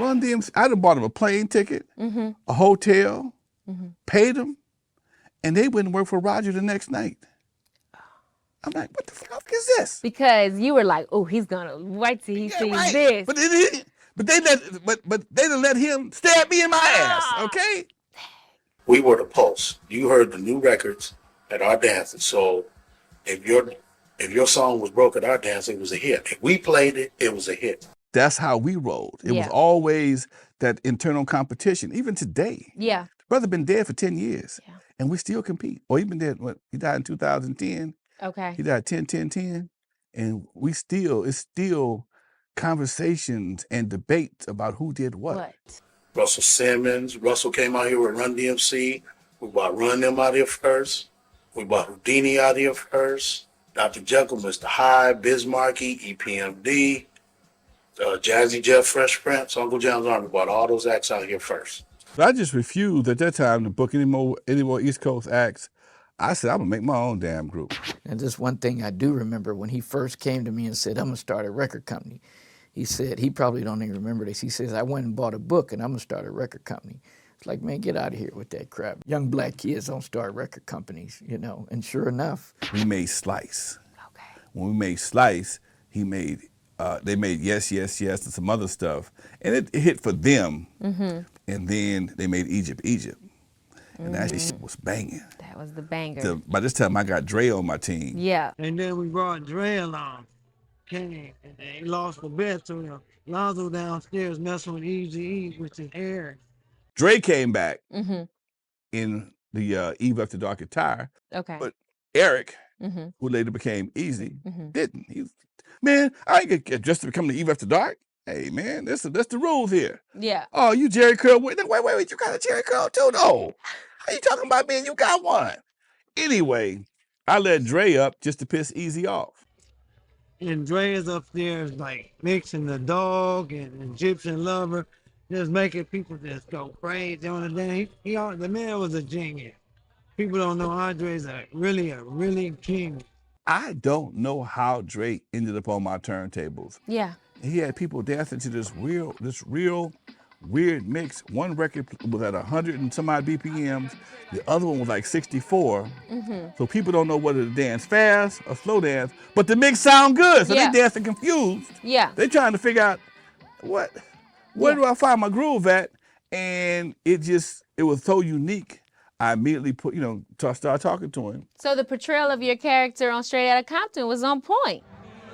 Speaker 2: Run DMC, I'd have bought them a plane ticket, a hotel, paid them, and they wouldn't work for Roger the next night. I'm like, what the fuck is this?
Speaker 23: Because you were like, oh, he's gonna wait till he sees this.
Speaker 2: But they didn't let him stab me in my ass, okay?
Speaker 3: We were the pulse. You heard the new records at our dances. So if your song was broke at our dance, it was a hit. If we played it, it was a hit.
Speaker 2: That's how we rolled. It was always that internal competition, even today.
Speaker 23: Yeah.
Speaker 2: Brother been dead for 10 years, and we still compete. Or he been dead, he died in 2010.
Speaker 23: Okay.
Speaker 2: He died 10-10-10, and it's still conversations and debates about who did what.
Speaker 3: Russell Simmons. Russell came out here with Run DMC. We brought Run them out here first. We brought Houdini out here first. Dr. Jekyll, Mr. Hyde, Bismarcky, EPMD, Jazzy Jeff, Fresh Prince, Uncle John's Army. Brought all those acts out here first.
Speaker 2: But I just refused at that time to book any more East Coast acts. I said, I'm gonna make my own damn group.
Speaker 18: And just one thing I do remember, when he first came to me and said, I'm gonna start a record company. He said, he probably don't even remember this. He says, I went and bought a book and I'm gonna start a record company. It's like, man, get out of here with that crap. Young black kids don't start record companies, you know. And sure enough.
Speaker 2: We made Slice. Okay. When we made Slice, they made Yes, Yes, Yes and some other stuff. And it hit for them. And then they made Egypt. And that shit was banging.
Speaker 23: That was the banger.
Speaker 2: By this time, I got Dre on my team.
Speaker 23: Yeah.
Speaker 19: And then we brought Dre along. Came and he lost the bet to Alonzo downstairs messing with Eazy, which is Eric.
Speaker 2: Dre came back in the Eve After Dark attire.
Speaker 23: Okay.
Speaker 2: But Eric, who later became Eazy, didn't. Man, I ain't get dressed to become the Eve After Dark. Hey, man, that's the rules here.
Speaker 23: Yeah.
Speaker 2: Oh, you Jerry Curl. Wait, you got a Jerry Curl too? No. How you talking about me and you got one? Anyway, I let Dre up just to piss Eazy off.
Speaker 19: And Dre is upstairs like mixing the dog and Egyptian lover, just making people just go crazy on the day. The man was a genius. People don't know Andre's really king.
Speaker 2: I don't know how Dre ended up on my turntables.
Speaker 23: Yeah.
Speaker 2: He had people dancing to this real weird mix. One record was at 100 and some odd BPMs. The other one was like 64. So people don't know whether to dance fast or slow dance, but the mix sound good. So
Speaker 23: Yeah.
Speaker 2: they dancing confused.
Speaker 23: Yeah.
Speaker 2: They trying to figure out where do I find my groove at? And it was so unique. I immediately started talking to him.
Speaker 23: So the portrayal of your character on Straight Outta Compton was on point.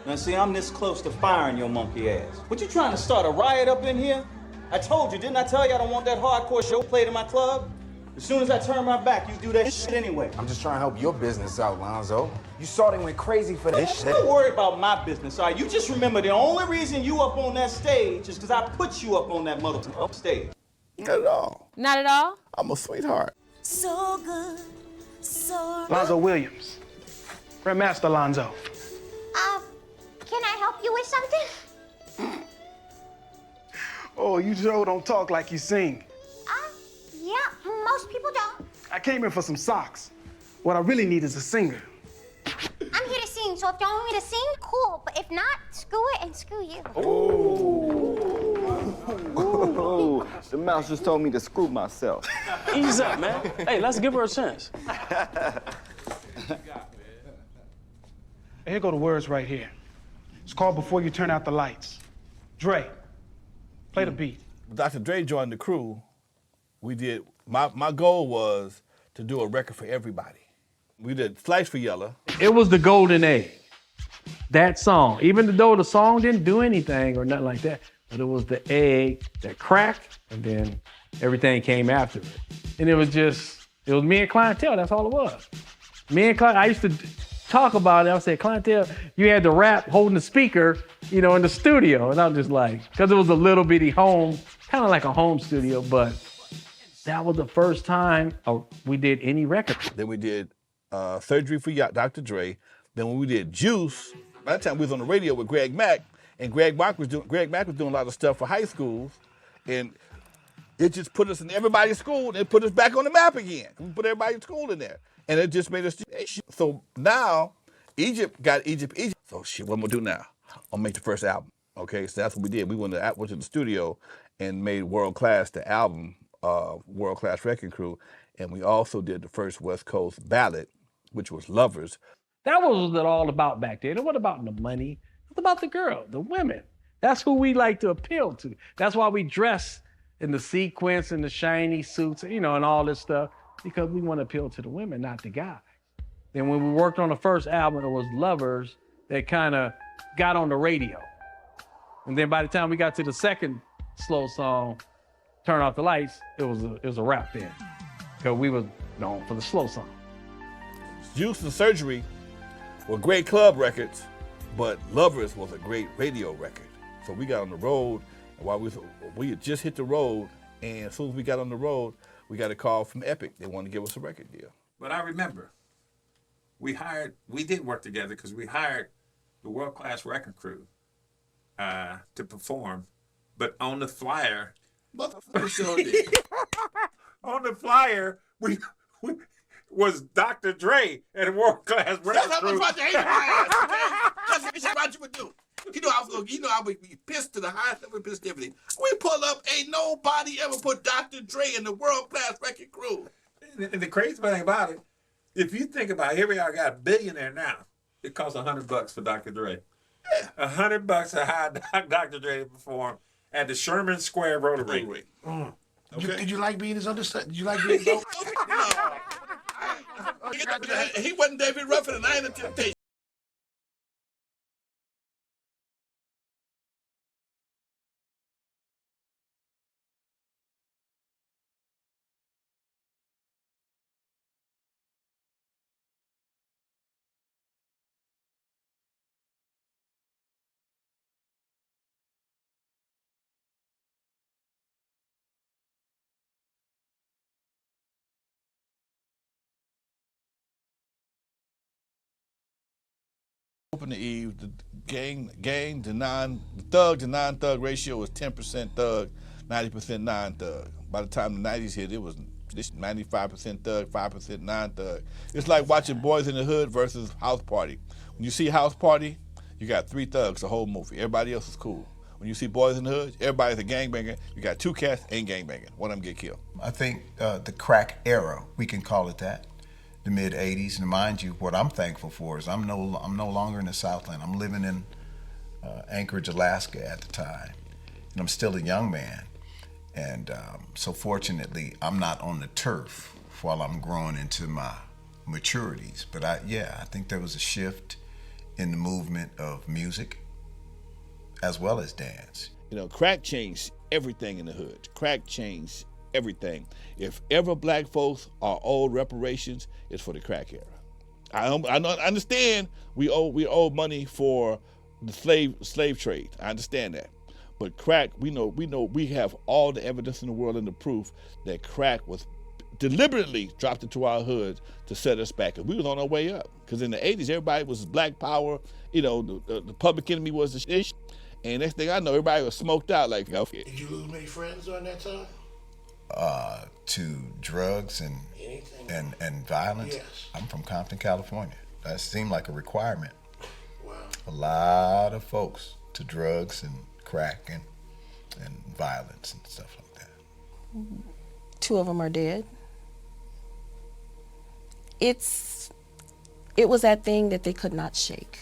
Speaker 5: Now see, I'm this close to firing your monkey ass. What, you trying to start a riot up in here? I told you, didn't I tell you I don't want that hardcore show played in my club? As soon as I turn my back, you do that shit anyway.
Speaker 7: I'm just trying to help your business out, Alonzo. You saw they went crazy for this shit.
Speaker 5: Don't worry about my business, all right? You just remember the only reason you up on that stage is because I put you up on that motherfucking stage.
Speaker 2: Not at all.
Speaker 23: Not at all?
Speaker 2: I'm a sweetheart.
Speaker 20: So good, so
Speaker 21: Alonzo Williams. Grandmaster Alonzo.
Speaker 20: Can I help you with something?
Speaker 21: Oh, you sure don't talk like you sing.
Speaker 20: Yeah, most people don't.
Speaker 21: I came in for some socks. What I really need is a singer.
Speaker 20: I'm here to sing, so if you want me to sing, cool. But if not, screw it and screw you.
Speaker 25: Oh, the mouse just told me to screw myself.
Speaker 21: Ease up, man. Hey, let's give her a chance. Here go the words right here. It's called Before You Turn Out the Lights. Dre, play the beat.
Speaker 2: Dr. Dre joined the crew. We did, my goal was to do a record for everybody. We did Flash for Yella.
Speaker 21: It was the golden age. That song, even though the song didn't do anything or nothing like that, but it was the egg that cracked, and then everything came after it. And it was me and Clientele, that's all it was. Me and Clientele, I used to talk about it. I said, Clientele, you had the rap holding the speaker, in the studio. And I'm just like, because it was a little bitty home, kind of like a home studio, but that was the first time we did any record.
Speaker 2: Then we did Surgery for Dr. Dre. Then when we did Juice, by that time we was on the radio with Greg Mack, and Greg Mack was doing a lot of stuff for high schools, and it just put us in everybody's school, and it put us back on the map again. We put everybody's school in there, and it just made us. So now, Egypt got Egypt. So shit, what I'm gonna do now? I'll make the first album. Okay, so that's what we did. We went to the studio and made World Class the album, World Class Wrecking Crew, and we also did the first West Coast ballad, which was Lovers.
Speaker 21: That was what it all about back then. It wasn't about the money. It was about the girl, the women. That's who we like to appeal to. That's why we dress in the sequins and the shiny suits, and all this stuff, because we want to appeal to the women, not the guys. Then when we worked on the first album, it was Lovers that kind of got on the radio. And then by the time we got to the second slow song, Turn Off the Lights, it was a rap then, because we were known for the slow song.
Speaker 2: Juice and Surgery were great club records, but Lovers was a great radio record. So we got on the road, and while we had just hit the road, and as soon as we got on the road, we got a call from Epic. They wanted to give us a record deal.
Speaker 26: But I remember, we did work together because we hired the World Class Wrecking Crew to perform, but on the flyer, on the flyer, we was Dr. Dre and World Class Wrecking Crew.
Speaker 22: That's what you would do. I would be pissed to the highest level, pissed to everything. We pull up, ain't nobody ever put Dr. Dre in the World Class Wrecking Crew.
Speaker 26: And the crazy thing about it, if you think about it, here we are, got a billionaire now. It costs $100 for Dr. Dre. Yeah. $100 to hire Dr. Dre to perform at the Sherman Square Rotary.
Speaker 3: Okay. Did you like being his understudy? Did you like being dope?
Speaker 22: He wasn't David Ruffin, and I ain't a Temptation. Open the Eve, the thug to non-thug ratio was 10% thug, 90% non-thug. By the time the 90s hit, it was 95% thug, 5% non-thug. It's like watching Boys in the Hood versus House Party. When you see House Party, you got 3 thugs the whole movie. Everybody else is cool.
Speaker 4: when you see boys in the hood, everybody's a gangbanger. You got 2 cats ain't gangbanging. One of them get killed.
Speaker 16: I think the crack era, we can call it that, the mid '80s. And mind you, what I'm thankful for is I'm no longer in the Southland. I'm living in Anchorage, Alaska at the time, and I'm still a young man. And so fortunately, I'm not on the turf while I'm growing into my maturities. But I think there was a shift in the movement of music as well as dance.
Speaker 4: You know, crack changed everything in the hood. Crack changed everything. If ever black folks are owed reparations, it's for the crack era. I understand we owe money for the slave trade. I understand that. But crack, we have all the evidence in the world and the proof that crack was deliberately dropped into our hood to set us back. And we was on our way up. Because in the 80s, everybody was black power. You know, the public enemy was the shit. And next thing I know, everybody was smoked out like, okay.
Speaker 3: Did you lose many friends during that time?
Speaker 16: To drugs and violence.
Speaker 3: Yes.
Speaker 16: I'm from Compton, California. That seemed like a requirement.
Speaker 3: Wow.
Speaker 16: A lot of folks to drugs and crack and violence and stuff like that.
Speaker 11: 2 of them are dead. It was that thing that they could not shake,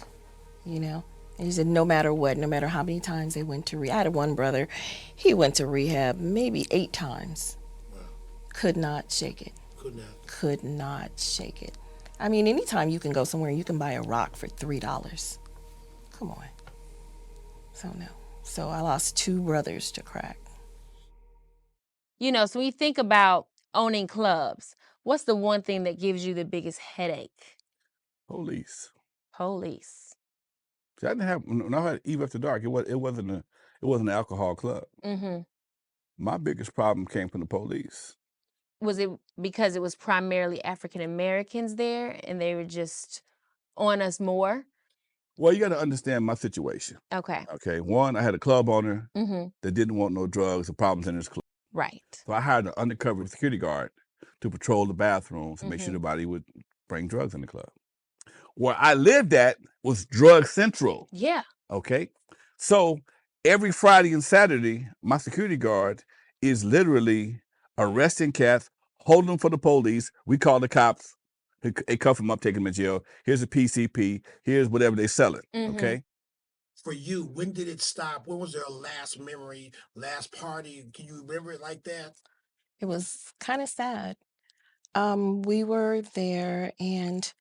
Speaker 11: you know. And he said no matter what, no matter how many times they went to rehab. I had one brother, he went to rehab maybe 8 times.
Speaker 3: Wow.
Speaker 11: Could not shake it. Could not shake it. I mean, anytime you can go somewhere, you can buy a rock for $3. Come on. So no. So I lost 2 brothers to crack.
Speaker 23: You know, so when you think about owning clubs, what's the one thing that gives you the biggest headache?
Speaker 2: Police.
Speaker 23: Police.
Speaker 2: See, I didn't have, when I had Eve After Dark, it wasn't an alcohol club.
Speaker 23: Mm-hmm.
Speaker 2: My biggest problem came from the police.
Speaker 23: Was it because it was primarily African Americans there and they were just on us more?
Speaker 2: Well, you got to understand my situation.
Speaker 23: Okay.
Speaker 2: Okay. One, I had a club owner
Speaker 23: Mm-hmm.
Speaker 2: that didn't want no drugs or problems in his club.
Speaker 23: Right.
Speaker 2: So I hired an undercover security guard to patrol the bathrooms and make sure nobody would bring drugs in the club. Where I lived at was drug central.
Speaker 23: Yeah.
Speaker 2: Okay. So every Friday and Saturday, my security guard is literally arresting cats, holding them for the police. We call the cops. They cuff them up, take them in jail. Here's a PCP. Here's whatever they selling. Okay.
Speaker 3: For you, when did it stop? When was their last memory, last party? Can you remember it like that?
Speaker 11: It was kind of sad. We were there and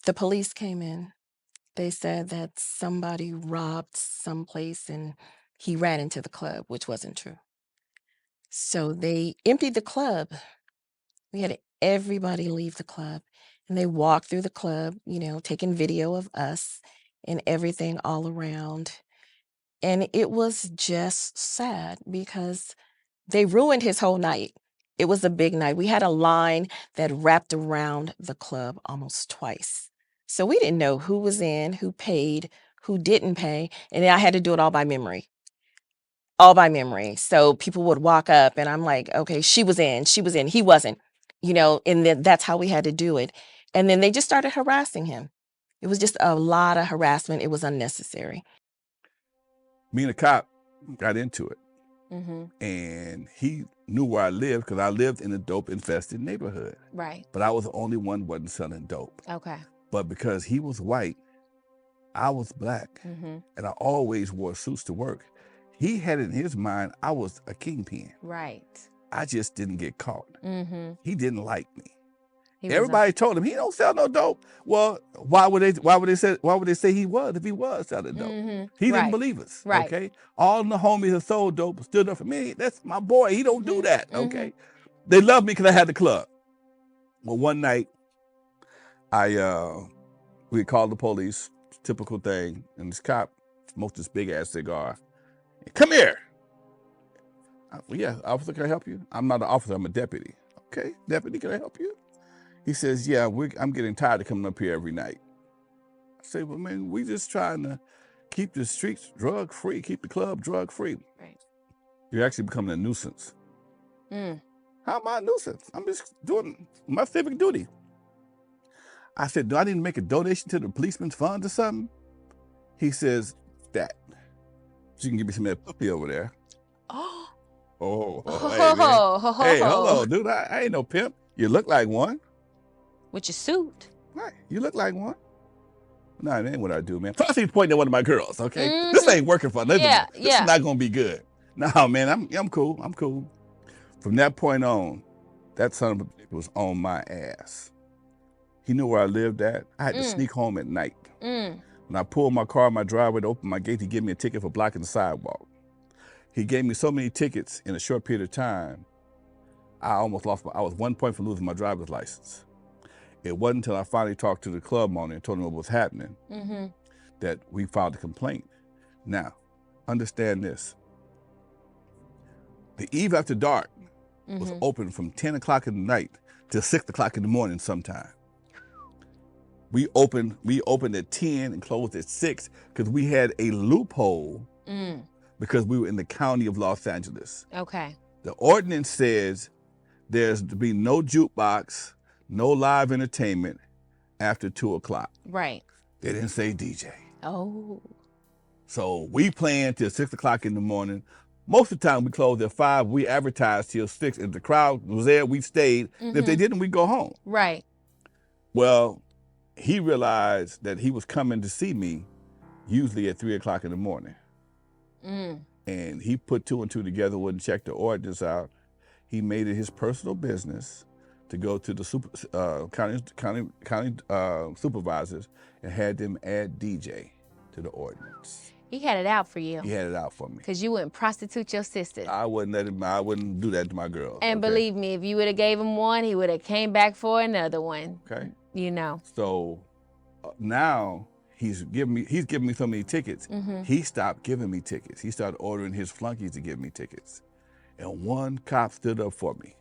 Speaker 11: the police came in. They said that somebody robbed someplace and he ran into the club, which wasn't true. So they emptied the club. We had everybody leave the club and they walked through the club, you know, taking video of us and everything all around. And it was just sad because they ruined his whole night. It was a big night. We had a line that wrapped around the club almost twice. So we didn't know who was in, who paid, who didn't pay. And I had to do it all by memory. All by memory. So people would walk up and I'm like, okay, she was in, he wasn't, you know, and then that's how we had to do it. And then they just started harassing him. It was just a lot of harassment. It was unnecessary.
Speaker 2: Me and the cop got into it.
Speaker 23: Mm-hmm.
Speaker 2: And he knew where I lived because I lived in a dope-infested neighborhood.
Speaker 23: Right.
Speaker 2: But I was the only one who wasn't selling dope.
Speaker 23: Okay.
Speaker 2: But because he was white, I was black.
Speaker 23: Mm-hmm.
Speaker 2: And I always wore suits to work. He had in his mind I was a kingpin.
Speaker 23: Right.
Speaker 2: I just didn't get caught.
Speaker 23: Mm-hmm.
Speaker 2: He didn't like me.
Speaker 23: He
Speaker 2: Everybody told him he don't sell no dope. Well, why would they say he was if he was selling dope?
Speaker 23: Mm-hmm.
Speaker 2: He didn't
Speaker 23: Right.
Speaker 2: believe us.
Speaker 23: Right.
Speaker 2: Okay. All the homies that sold dope stood up for me. That's my boy. He don't do that. Okay. They loved me because I had the club. Well, one night, we called the police, typical thing, and this cop smoked this big ass cigar. Come here. Well, yeah, officer, can I help you? I'm not an officer, I'm a deputy. Okay, deputy, can I help you? He says, yeah, I'm getting tired of coming up here every night. I say, well, man, we just trying to keep the streets drug free, keep the club drug free.
Speaker 23: Right.
Speaker 2: You're actually becoming a nuisance.
Speaker 23: Mm.
Speaker 2: How am I a nuisance? I'm just doing my civic duty. I said, do I need to make a donation to the policeman's fund or something? He says, that. She can give me some of that puppy over there.
Speaker 23: Oh.
Speaker 2: Hey, man. Hey, hold on, dude. I ain't no pimp. You look like one.
Speaker 23: With your suit.
Speaker 2: Right. You look like one. Nah, that ain't what I do, man. Plus, he's pointing at one of my girls, okay? This ain't working for nothing.
Speaker 23: Yeah,
Speaker 2: This is not going to be good. No, man, I'm cool. I'm cool. From that point on, that son of a bitch was on my ass. He knew where I lived at. I had to sneak home at night. When I pulled my car in my driveway to open my gate, he gave me a ticket for blocking the sidewalk. He gave me so many tickets in a short period of time, I almost lost I was 1 point from losing my driver's license. It wasn't until I finally talked to the club owner and told him what was happening that we filed a complaint. Now, understand this. The Eve After Dark was open from 10 o'clock at night till 6 o'clock in the morning sometime. We opened at 10 and closed at 6 because we had a loophole because we were in the county of Los Angeles.
Speaker 23: Okay.
Speaker 2: The ordinance says there's to be no jukebox, no live entertainment after 2 o'clock.
Speaker 23: Right.
Speaker 2: They didn't say DJ.
Speaker 23: Oh.
Speaker 2: So we playing till 6 o'clock in the morning. Most of the time we closed at 5. We advertised till 6. If the crowd was there, we stayed. If they didn't, we'd go home.
Speaker 23: Right.
Speaker 2: Well, he realized that he was coming to see me usually at 3 o'clock in the morning. And he put 2 and 2 together, wouldn't check the ordinance out. He made it his personal business to go to the county supervisors and had them add DJ to the ordinance.
Speaker 23: He had it out for you.
Speaker 2: He had it out for me.
Speaker 23: Because you wouldn't prostitute your sisters.
Speaker 2: I wouldn't do that to my girl.
Speaker 23: And believe me, if you would have gave him one, he would have came back for another one.
Speaker 2: Okay.
Speaker 23: You know.
Speaker 2: So now he's giving me so many tickets. He stopped giving me tickets. He started ordering his flunkies to give me tickets. And one cop stood up for me.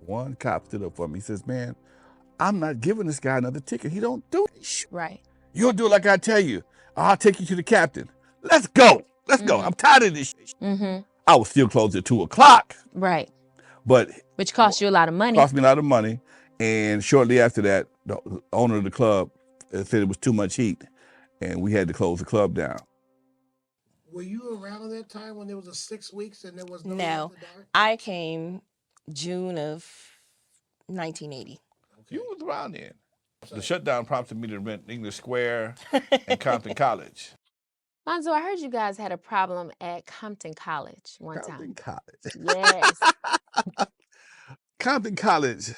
Speaker 2: One cop stood up for me. He says, man, I'm not giving this guy another ticket. He don't do this shit.
Speaker 23: Right.
Speaker 2: You don't do it like I tell you. I'll take you to the captain. Let's go. Let's go. I'm tired of this shit. I was still closed at 2 o'clock.
Speaker 23: Right.
Speaker 2: But
Speaker 23: which cost you a lot of money.
Speaker 2: Cost me a lot of money. And shortly after that, the owner of the club said it was too much heat, and we had to close the club down.
Speaker 3: Were you around that time when there was a 6 weeks and there was no
Speaker 11: No,
Speaker 3: After Dark?
Speaker 11: I came June of 1980.
Speaker 2: You was around then. The shutdown prompted me to rent English Square and Compton College.
Speaker 23: Alonzo, I heard you guys had a problem at Compton College one time.
Speaker 2: Compton College.
Speaker 23: Yes.
Speaker 2: Compton College,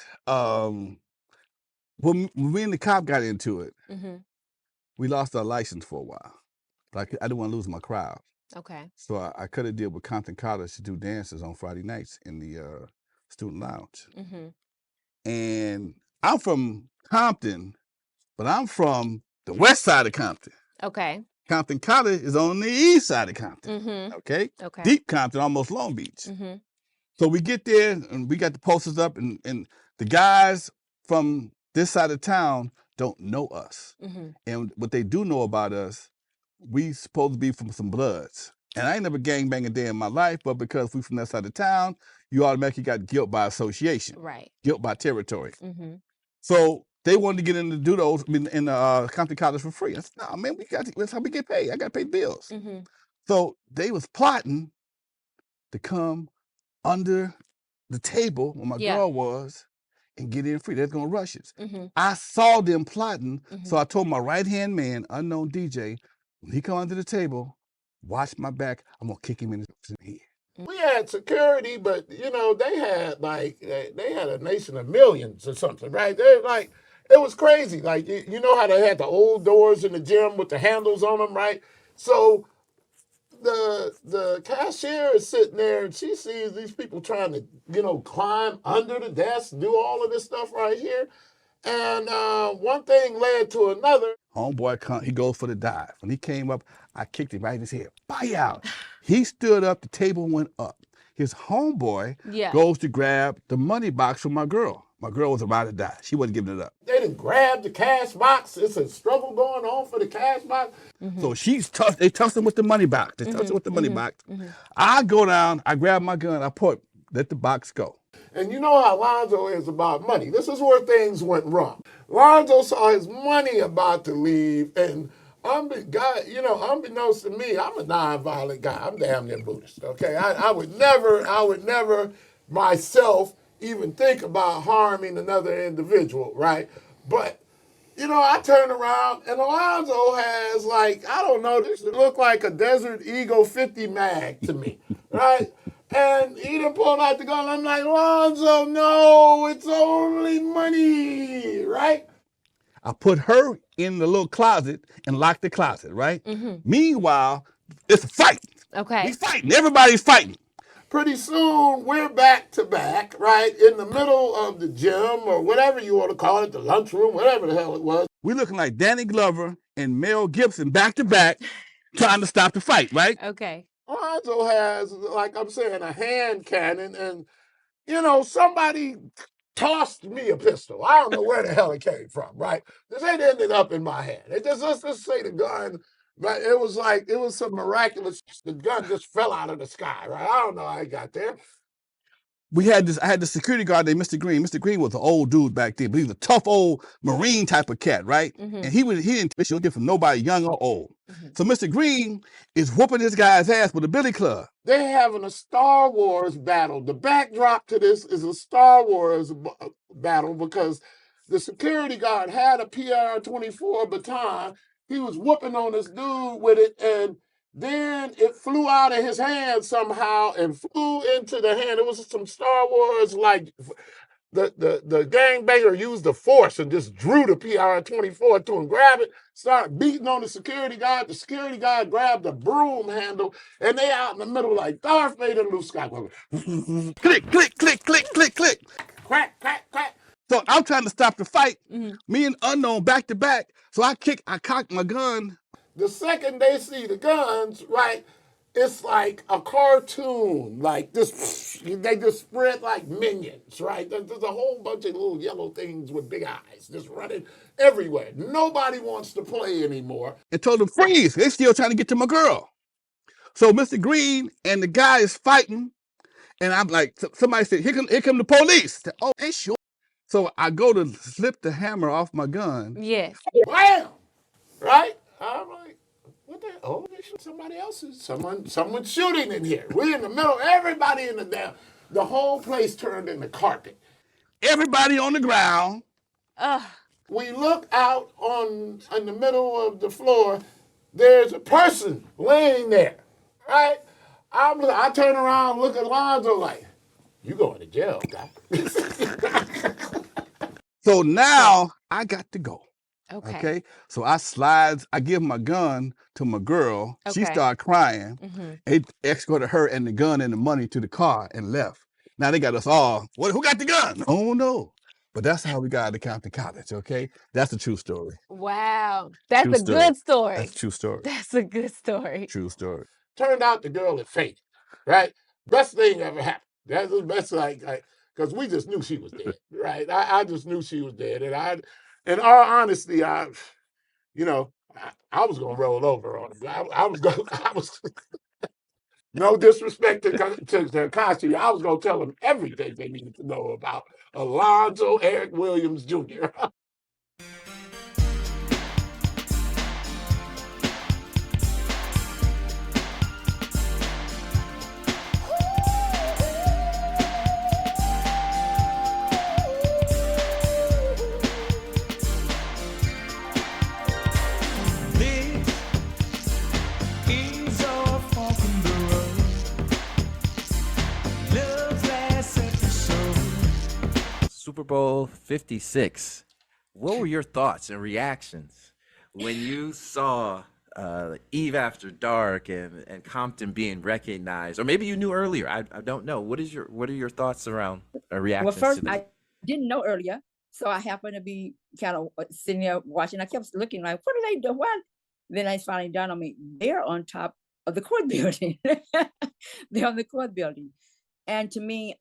Speaker 2: when me and the cop got into it, we lost our license for a while. Like I didn't want to lose my crowd.
Speaker 23: Okay.
Speaker 2: So I cut a deal with Compton College to do dances on Friday nights in the student lounge. And I'm from Compton, but I'm from the west side of Compton.
Speaker 23: Okay.
Speaker 2: Compton College is on the east side of Compton. Okay?
Speaker 23: Okay.
Speaker 2: Deep Compton, almost Long Beach. So we get there and we got the posters up and the guys from this side of town don't know us. And what they do know about us, we supposed to be from some Bloods. And I ain't never gangbanged a day in my life, but because we from that side of town, you automatically got guilt by association.
Speaker 23: Right.
Speaker 2: Guilt by territory. So they wanted to get in to do those in Compton College for free. I said, no, man, that's how we get paid. I got to pay bills. So they was plotting to come under the table where my girl was and get in free. They're going to rush us. I saw them plotting, so I told my right-hand man, unknown DJ, when he come under the table, watch my back. I'm going to kick him in the head.
Speaker 6: We had security, but you know they had they had a nation of millions or something, right? They like it was crazy. Like you know how they had the old doors in the gym with the handles on them, right? So the cashier is sitting there and she sees these people trying to climb under the desk, do all of this stuff right here, and one thing led to another.
Speaker 2: Homeboy, he goes for the dive. When he came up, I kicked him right in his head. Buy out. He stood up, the table went up. His homeboy goes to grab the money box from my girl. My girl was about to die. She wasn't giving it up.
Speaker 6: They didn't grab the cash box. It's a struggle going on for the cash box.
Speaker 2: So she's tough. They tossed him with the money box. They tossed him with the money box. I go down, I grab my gun, let the box go.
Speaker 6: And you know how Alonzo is about money. This is where things went wrong. Alonzo saw his money about to leave, and Unbeknownst to me, I'm a nonviolent guy. I'm damn near Buddhist. Okay, I would never myself even think about harming another individual, right? But I turn around and Alonzo has I don't know, this look like a Desert Eagle 50 mag to me, right? And he done pulled out the gun. I'm like, Alonzo, no, it's only money, right?
Speaker 2: I put her in the little closet and locked the closet, right? Meanwhile, it's a fight.
Speaker 23: Okay.
Speaker 2: We fighting. Everybody's fighting.
Speaker 6: Pretty soon, we're back to back, right? In the middle of the gym or whatever you want to call it, the lunchroom, whatever the hell it was.
Speaker 2: We're looking like Danny Glover and Mel Gibson back to back trying to stop the fight, right?
Speaker 23: Okay.
Speaker 6: Alonzo has, like I'm saying, a hand cannon, and somebody tossed me a pistol. I don't know where the hell it came from, right? This ain't ended up in my hand. Let's just say the gun, but it was some miraculous. The gun just fell out of the sky, right? I don't know how it got there.
Speaker 2: I had the security guard named Mr. Green. Mr. Green was an old dude back then, but he was a tough old Marine type of cat, right? And he didn't get from nobody young or old. So Mr. Green is whooping this guy's ass with a billy club.
Speaker 6: They're having a Star Wars battle. The backdrop to this is a Star Wars battle because the security guard had a PR-24 baton. He was whooping on this dude with it, and then it flew out of his hand somehow and flew into the hand. It was some Star Wars, like the gangbanger used the force and just drew the PR-24 to him, grabbed it, started beating on the security guard. The security guard grabbed the broom handle, and they out in the middle like Darth Vader and Luke Skywalker.
Speaker 2: Click, click, click, click, click, click.
Speaker 6: Crack, crack, crack.
Speaker 2: So I'm trying to stop the fight. Me and Unknown back to back. So I cocked my gun.
Speaker 6: The second they see the guns, right, it's like a cartoon. Like this, they just spread like minions, right? There's a whole bunch of little yellow things with big eyes just running everywhere. Nobody wants to play anymore.
Speaker 2: And told them, freeze. They still trying to get to my girl. So Mr. Green and the guy is fighting. And I'm like, somebody said, here come the police. Said, oh, they sure. So I go to slip the hammer off my gun.
Speaker 23: Yes.
Speaker 6: Wham! Right? I'm like, what the hell? Oh, somebody else's. Someone's shooting in here. We're in the middle. Everybody in the whole place turned into carpet.
Speaker 2: Everybody on the ground.
Speaker 6: We look out in the middle of the floor. There's a person laying there, right? I turn around, look at Alonzo like, you going to jail, guy.
Speaker 2: So now I got to go.
Speaker 23: Okay.
Speaker 2: So I give my gun to my girl.
Speaker 23: Okay.
Speaker 2: She started crying. They escorted her and the gun and the money to the car and left. Now they got us all, who got the gun? Oh no. But that's how we got to Compton College, okay? That's a true story.
Speaker 23: That's
Speaker 2: True
Speaker 23: a
Speaker 2: story.
Speaker 23: good story.
Speaker 2: That's a true story.
Speaker 23: That's a good story.
Speaker 2: True story.
Speaker 6: Turned out the girl had fainted, right? Best thing ever happened. That's the best, because we just knew she was dead, right? I just knew she was dead. And in all honesty, I was going to roll over on him. No disrespect to Kashi, I was going to tell them everything they needed to know about Alonzo Eric Williams Jr.
Speaker 1: Super Bowl 56. What were your thoughts and reactions when you saw Eve After Dark and Compton being recognized, or maybe you knew earlier? I don't know. What are your thoughts around reactions?
Speaker 10: Well, first
Speaker 1: to this?
Speaker 10: I didn't know earlier, so I happened to be kind of sitting there watching. I kept looking like, what are they doing? What? Then I finally dawned on me, they're on top of the court building. They're on the court building, and to me,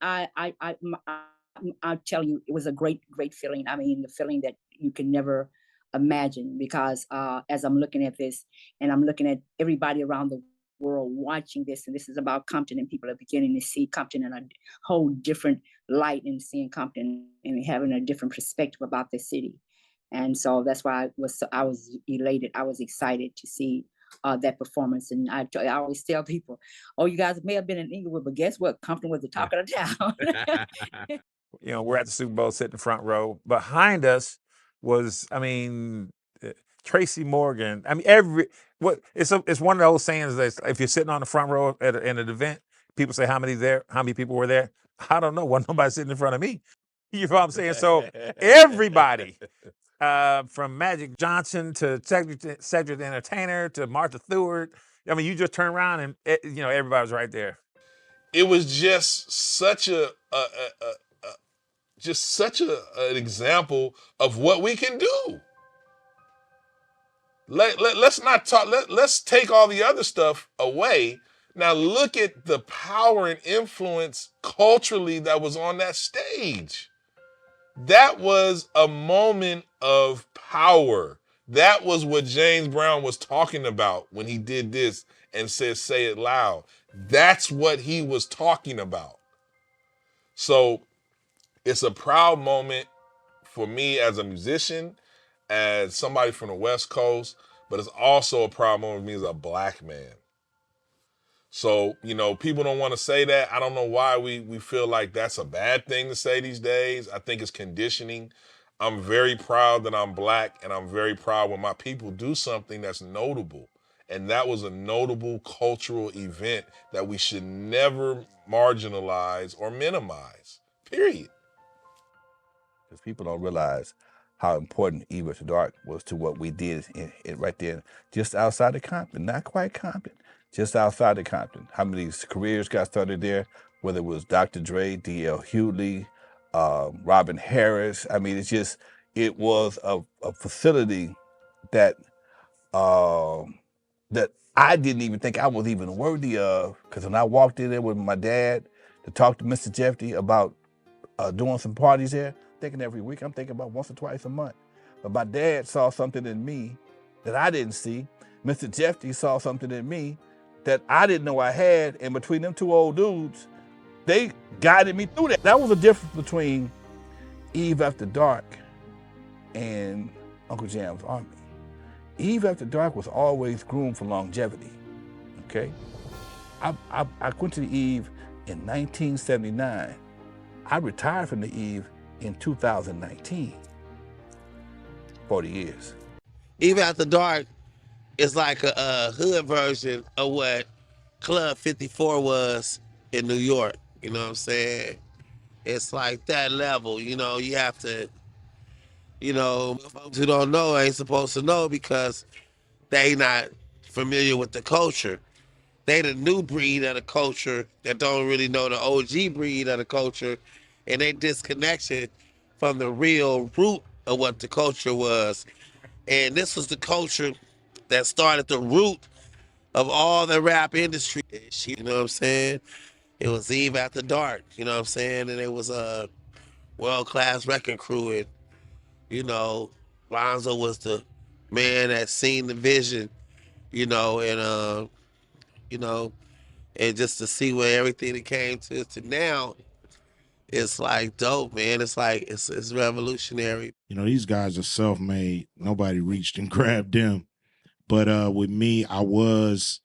Speaker 10: I'll tell you, it was a great, great feeling. I mean, the feeling that you can never imagine, because as I'm looking at this and I'm looking at everybody around the world watching this, and this is about Compton, and people are beginning to see Compton in a whole different light and seeing Compton and having a different perspective about the city. And so that's why I was elated. I was excited to see that performance. And I always tell people, oh, you guys may have been in Inglewood, but guess what? Compton was the talk of the town.
Speaker 26: You know, we're at the Super Bowl, sitting in the front row. Behind us was, Tracy Morgan. It's one of those sayings that if you're sitting on the front row in an event, people say how many people were there. I don't know. Wasn't nobody sitting in front of me. You know what I'm saying? So everybody, from Magic Johnson to Cedric the Entertainer to Martha Stewart. I mean, you just turn around and everybody was right there.
Speaker 9: It was just such an example of what we can do. Let's not talk. Let's take all the other stuff away. Now look at the power and influence culturally that was on that stage. That was a moment of power. That was what James Brown was talking about when he did this and said, "Say it loud." That's what he was talking about. So it's a proud moment for me as a musician, as somebody from the West Coast, but it's also a proud moment for me as a black man. So, people don't want to say that. I don't know why we feel like that's a bad thing to say these days. I think it's conditioning. I'm very proud that I'm black, and I'm very proud when my people do something that's notable. And that was a notable cultural event that we should never marginalize or minimize, period.
Speaker 2: Because people don't realize how important Eve After Dark was to what we did right there, just outside of Compton, not quite Compton, just outside of Compton. How many careers got started there, whether it was Dr. Dre, D.L. Hughley, Robin Harris. I mean, it was a facility that that I didn't even think I was even worthy of, because when I walked in there with my dad to talk to Mr. Jeffy about doing some parties there, thinking every week, I'm thinking about once or twice a month. But my dad saw something in me that I didn't see. Mr. Jeffy saw something in me that I didn't know I had, and between them two old dudes, they guided me through that. That was the difference between Eve After Dark and Uncle Jam's Army. Eve After Dark was always groomed for longevity, okay? I went to the Eve in 1979. I retired from the Eve in 2019, 40 years.
Speaker 12: Eve After Dark is like a hood version of what Club 54 was in New York, you know what I'm saying? It's like that level, you have to, folks who don't know ain't supposed to know because they not familiar with the culture. They the new breed of the culture that don't really know the OG breed of the culture, and they disconnection from the real root of what the culture was. And this was the culture that started the root of all the rap industry. You know what I'm saying? It was Eve After Dark, you know what I'm saying? And it was a world-class wrecking crew. And, Alonzo was the man that seen the vision, and, and just to see where everything that came to now, it's like dope, man. It's like, it's revolutionary.
Speaker 13: These guys are self-made. Nobody reached and grabbed them. But with me, I was,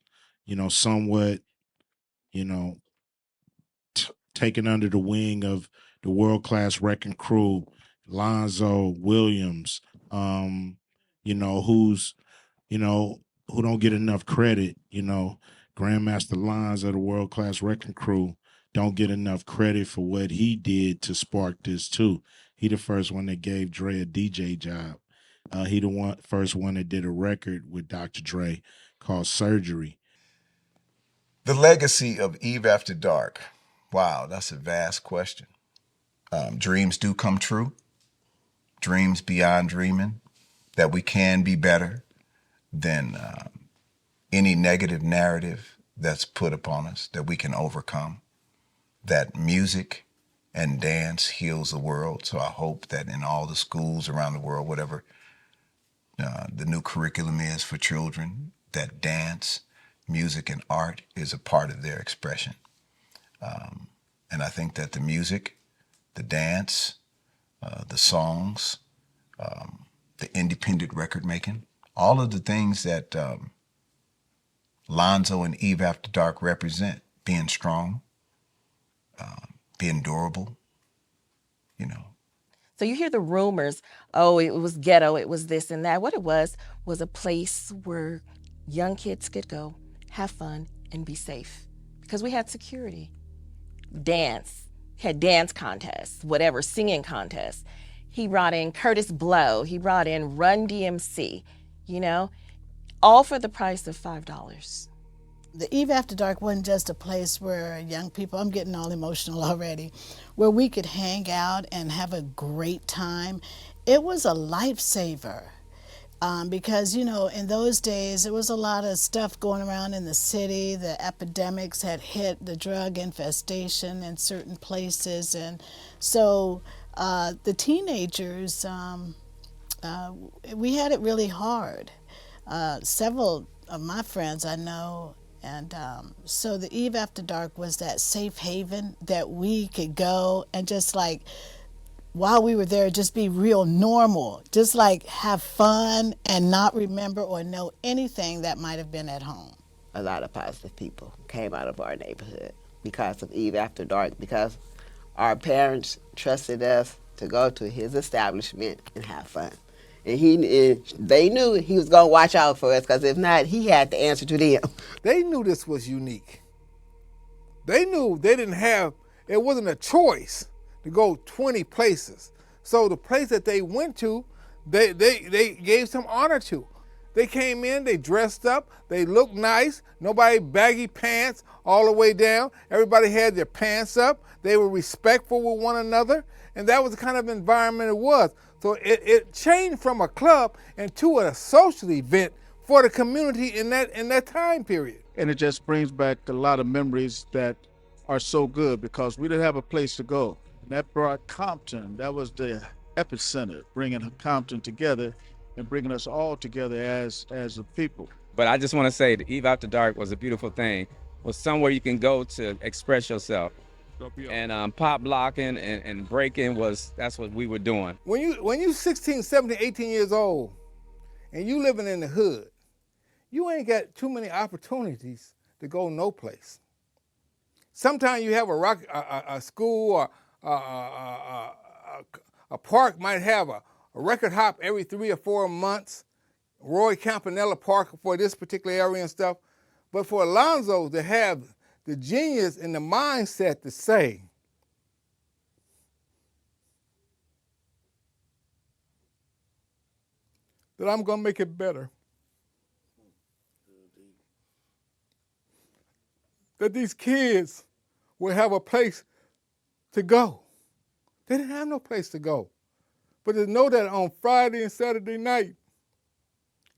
Speaker 13: somewhat, taken under the wing of the world-class wrecking crew, Alonzo, Williams, who's, who don't get enough credit, Grandmaster Lines of the world-class wrecking crew don't get enough credit for what he did to spark this too. He the first one that gave Dre a DJ job. He the first one that did a record with Dr. Dre called Surgery.
Speaker 16: The legacy of Eve After Dark. Wow, that's a vast question. Dreams do come true. Dreams beyond dreaming. That we can be better than any negative narrative that's put upon us, that we can overcome. That music and dance heals the world. So I hope that in all the schools around the world, whatever the new curriculum is for children, that dance, music, and art is a part of their expression. And I think that the music, the dance, the songs, the independent record making, all of the things that Lonzo and Eve After Dark represent, being strong, being durable, you know.
Speaker 11: So you hear the rumors, oh, it was ghetto, it was this and that. What it was a place where young kids could go, have fun, and be safe. Because we had security. Dance, had dance contests, whatever, singing contests. He brought in Kurtis Blow, he brought in Run DMC, you know, all for the price of $5.
Speaker 8: The Eve After Dark wasn't just a place where young people, I'm getting all emotional already, where we could hang out and have a great time. It was a lifesaver. Because, you know, in those days, there was a lot of stuff going around in the city. The epidemics had hit, the drug infestation in certain places. And so the teenagers, we had it really hard. Several of my friends I know, and so the Eve After Dark was that safe haven that we could go and just like, while we were there, just be real normal, just like have fun and not remember or know anything that might have been at home.
Speaker 14: A lot of positive people came out of our neighborhood because of Eve After Dark, because our parents trusted us to go to his establishment and have fun. And they knew he was going to watch out for us, because if not, he had to answer to them.
Speaker 6: They knew this was unique. They knew they didn't have, it wasn't a choice to go 20 places. So the place that they went to, they gave some honor to. They came in, they dressed up, they looked nice, nobody baggy pants all the way down. Everybody had their pants up. They were respectful with one another, and that was the kind of environment it was. So it changed from a club into a social event for the community in that time period.
Speaker 15: And it just brings back a lot of memories that are so good, because we didn't have a place to go. And that brought Compton, that was the epicenter, bringing Compton together and bringing us all together as a people.
Speaker 17: But I just want to say the Eve After Dark was a beautiful thing. It was somewhere you can go to express yourself. And pop locking and breaking that's what we were doing.
Speaker 6: When you 16, 17, 18 years old and you living in the hood, you ain't got too many opportunities to go no place. Sometimes you have a school or a park might have a record hop every 3 or 4 months, Roy Campanella Park for this particular area and stuff. But for Alonzo to have the genius and the mindset to say, that I'm gonna make it better. That these kids will have a place to go. They didn't have no place to go. But to know that on Friday and Saturday night,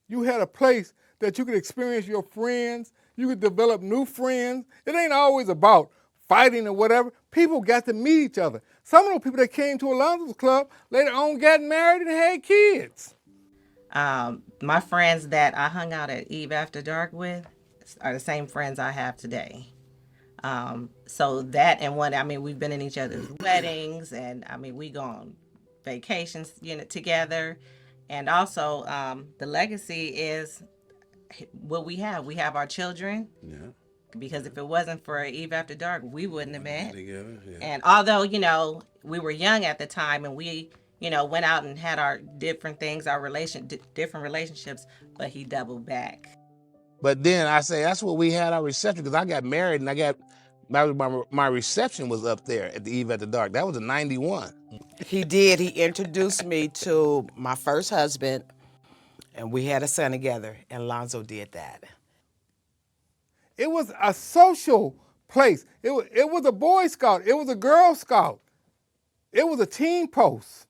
Speaker 6: you had a place that you could experience your friends, you could develop new friends. It ain't always about fighting or whatever. People got to meet each other. Some of those people that came to Alonzo's club later on got married and had kids.
Speaker 18: My friends that I hung out at Eve After Dark with are the same friends I have today. So that and we've been in each other's weddings, and we go on vacations, together. And also, the legacy is what we have. We have our children.
Speaker 24: Yeah.
Speaker 18: Because if it wasn't for Eve After Dark, we wouldn't have met.
Speaker 24: Together, yeah.
Speaker 18: And although, we were young at the time and we, went out and had our different things, our different relationships, but he doubled back.
Speaker 27: But then I say, that's what we had our reception, because I got married and my reception was up there at the Eve After Dark. That was in '91.
Speaker 28: He did. He introduced me to my first husband, and we had a son together, and Alonzo did that.
Speaker 6: It was a social place. It was a Boy Scout. It was a Girl Scout. It was a teen post.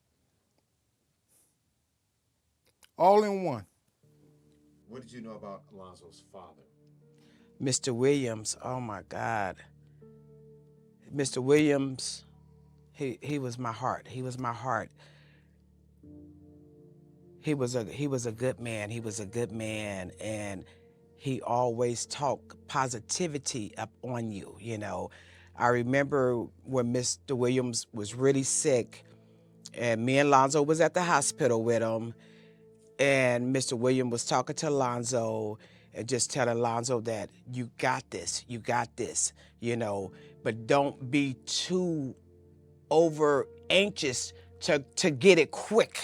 Speaker 6: All in one.
Speaker 24: What did you know about Alonzo's father?
Speaker 28: Mr. Williams, oh my God. Mr. Williams, he was my heart. He was my heart. He was a good man. He was a good man, and he always talked positivity up on you, I remember when Mr. Williams was really sick, and me and Alonzo was at the hospital with him, And Mr. Williams was talking to Alonzo and just telling Alonzo that you got this, you know, but don't be too over anxious to get it quick.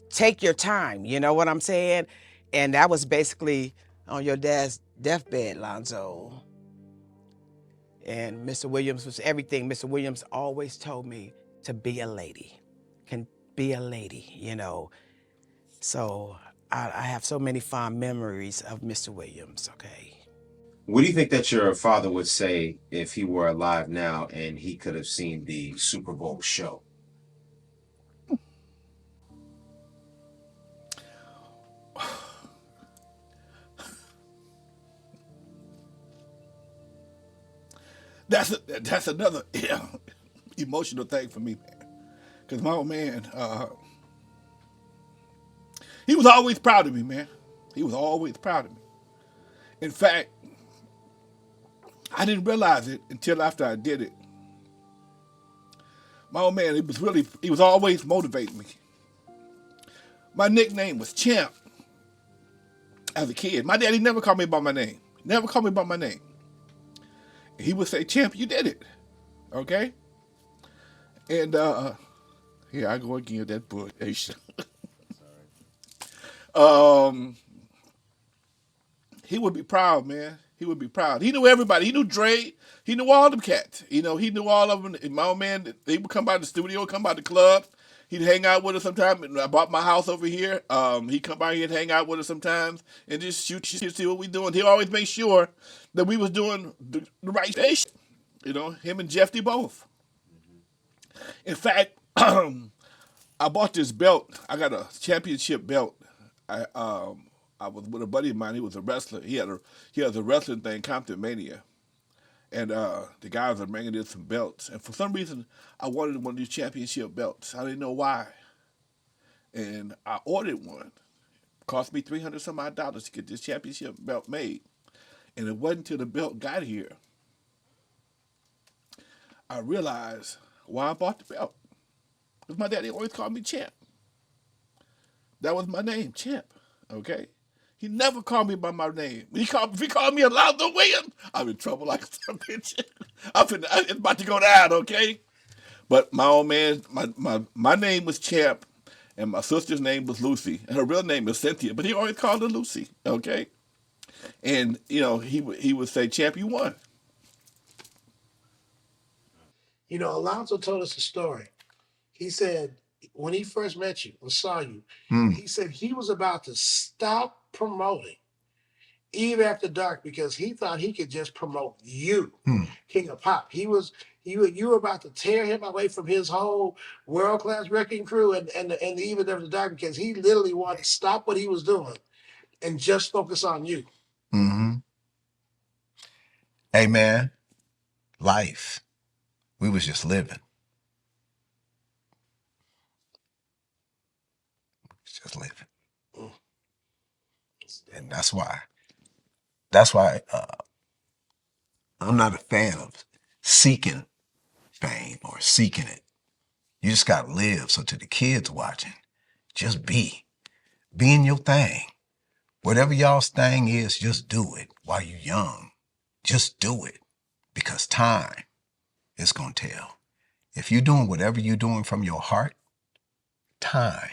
Speaker 28: Take your time, you know what I'm saying? And that was basically on your dad's deathbed, Alonzo. And Mr. Williams was everything. Mr. Williams always told me to be a lady, can be a lady, you know. So I have so many fond memories of Mr. Williams, okay?
Speaker 24: What do you think that your father would say if he were alive now and he could have seen the Super Bowl show?
Speaker 2: That's another emotional thing for me, man. Because my old man, he was always proud of me, man. He was always proud of me. In fact, I didn't realize it until after I did it. My old man, he was always motivating me. My nickname was Champ as a kid. My daddy never called me by my name. Never called me by my name. He would say, Champ, you did it. Okay? And here I go again, that bullshit. He would be proud, man. He would be proud. He knew everybody. He knew Dre. He knew all them cats. You know, he knew all of them. My old man, they would come by the studio, come by the club. He'd hang out with us sometimes. I bought my house over here. He'd come by here and hang out with us sometimes and just shoot shit, see what we doing. He always made sure that we was doing the right thing. You know, him and Jeff, they both. In fact, I bought this belt. I got a championship belt. I was with a buddy of mine. He was a wrestler. He has a wrestling thing, Compton Mania. And the guys are bringing in some belts. And for some reason, I wanted one of these championship belts. I didn't know why. And I ordered one. It cost me $300 some odd to get this championship belt made. And it wasn't until the belt got here I realized why I bought the belt. Because my daddy always called me Champ. That was my name, Champ. Okay? He never called me by my name. If he called me Alonzo Williams, I'm in trouble like some bitch. It's about to go down, okay? But my old man, my name was Champ, and my sister's name was Lucy, and her real name is Cynthia, but he always called her Lucy, okay? And, you know, he would say, Champ, you won.
Speaker 3: You know, Alonzo told us a story. He said when he first met you or saw you, he said he was about to stop promoting Eve After Dark because he thought he could just promote you, King of Pop. You were about to tear him away from his whole world class wrecking crew and the Eve After Dark because he literally wanted to stop what he was doing and just focus on you.
Speaker 16: Mm-hmm. Hey man, life. We was just living. Just living. And that's why I'm not a fan of seeking fame or seeking it. You just got to live. So to the kids watching, just be in your thing. Whatever y'all's thing is, just do it while you're young. Just do it because time is going to tell. If you're doing whatever you're doing from your heart, time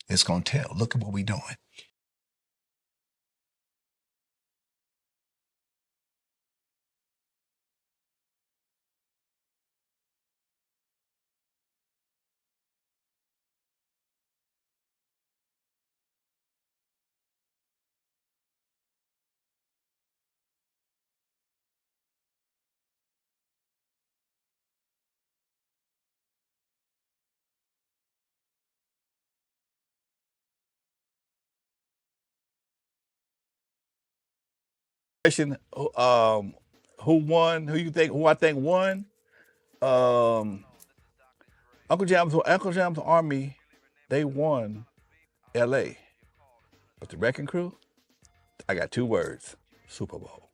Speaker 16: is going to tell. Look at what we're doing.
Speaker 2: Who won? Who I think won? Uncle Jam's Army, they won L.A. But the Wrecking Crew, I got two words: Super Bowl.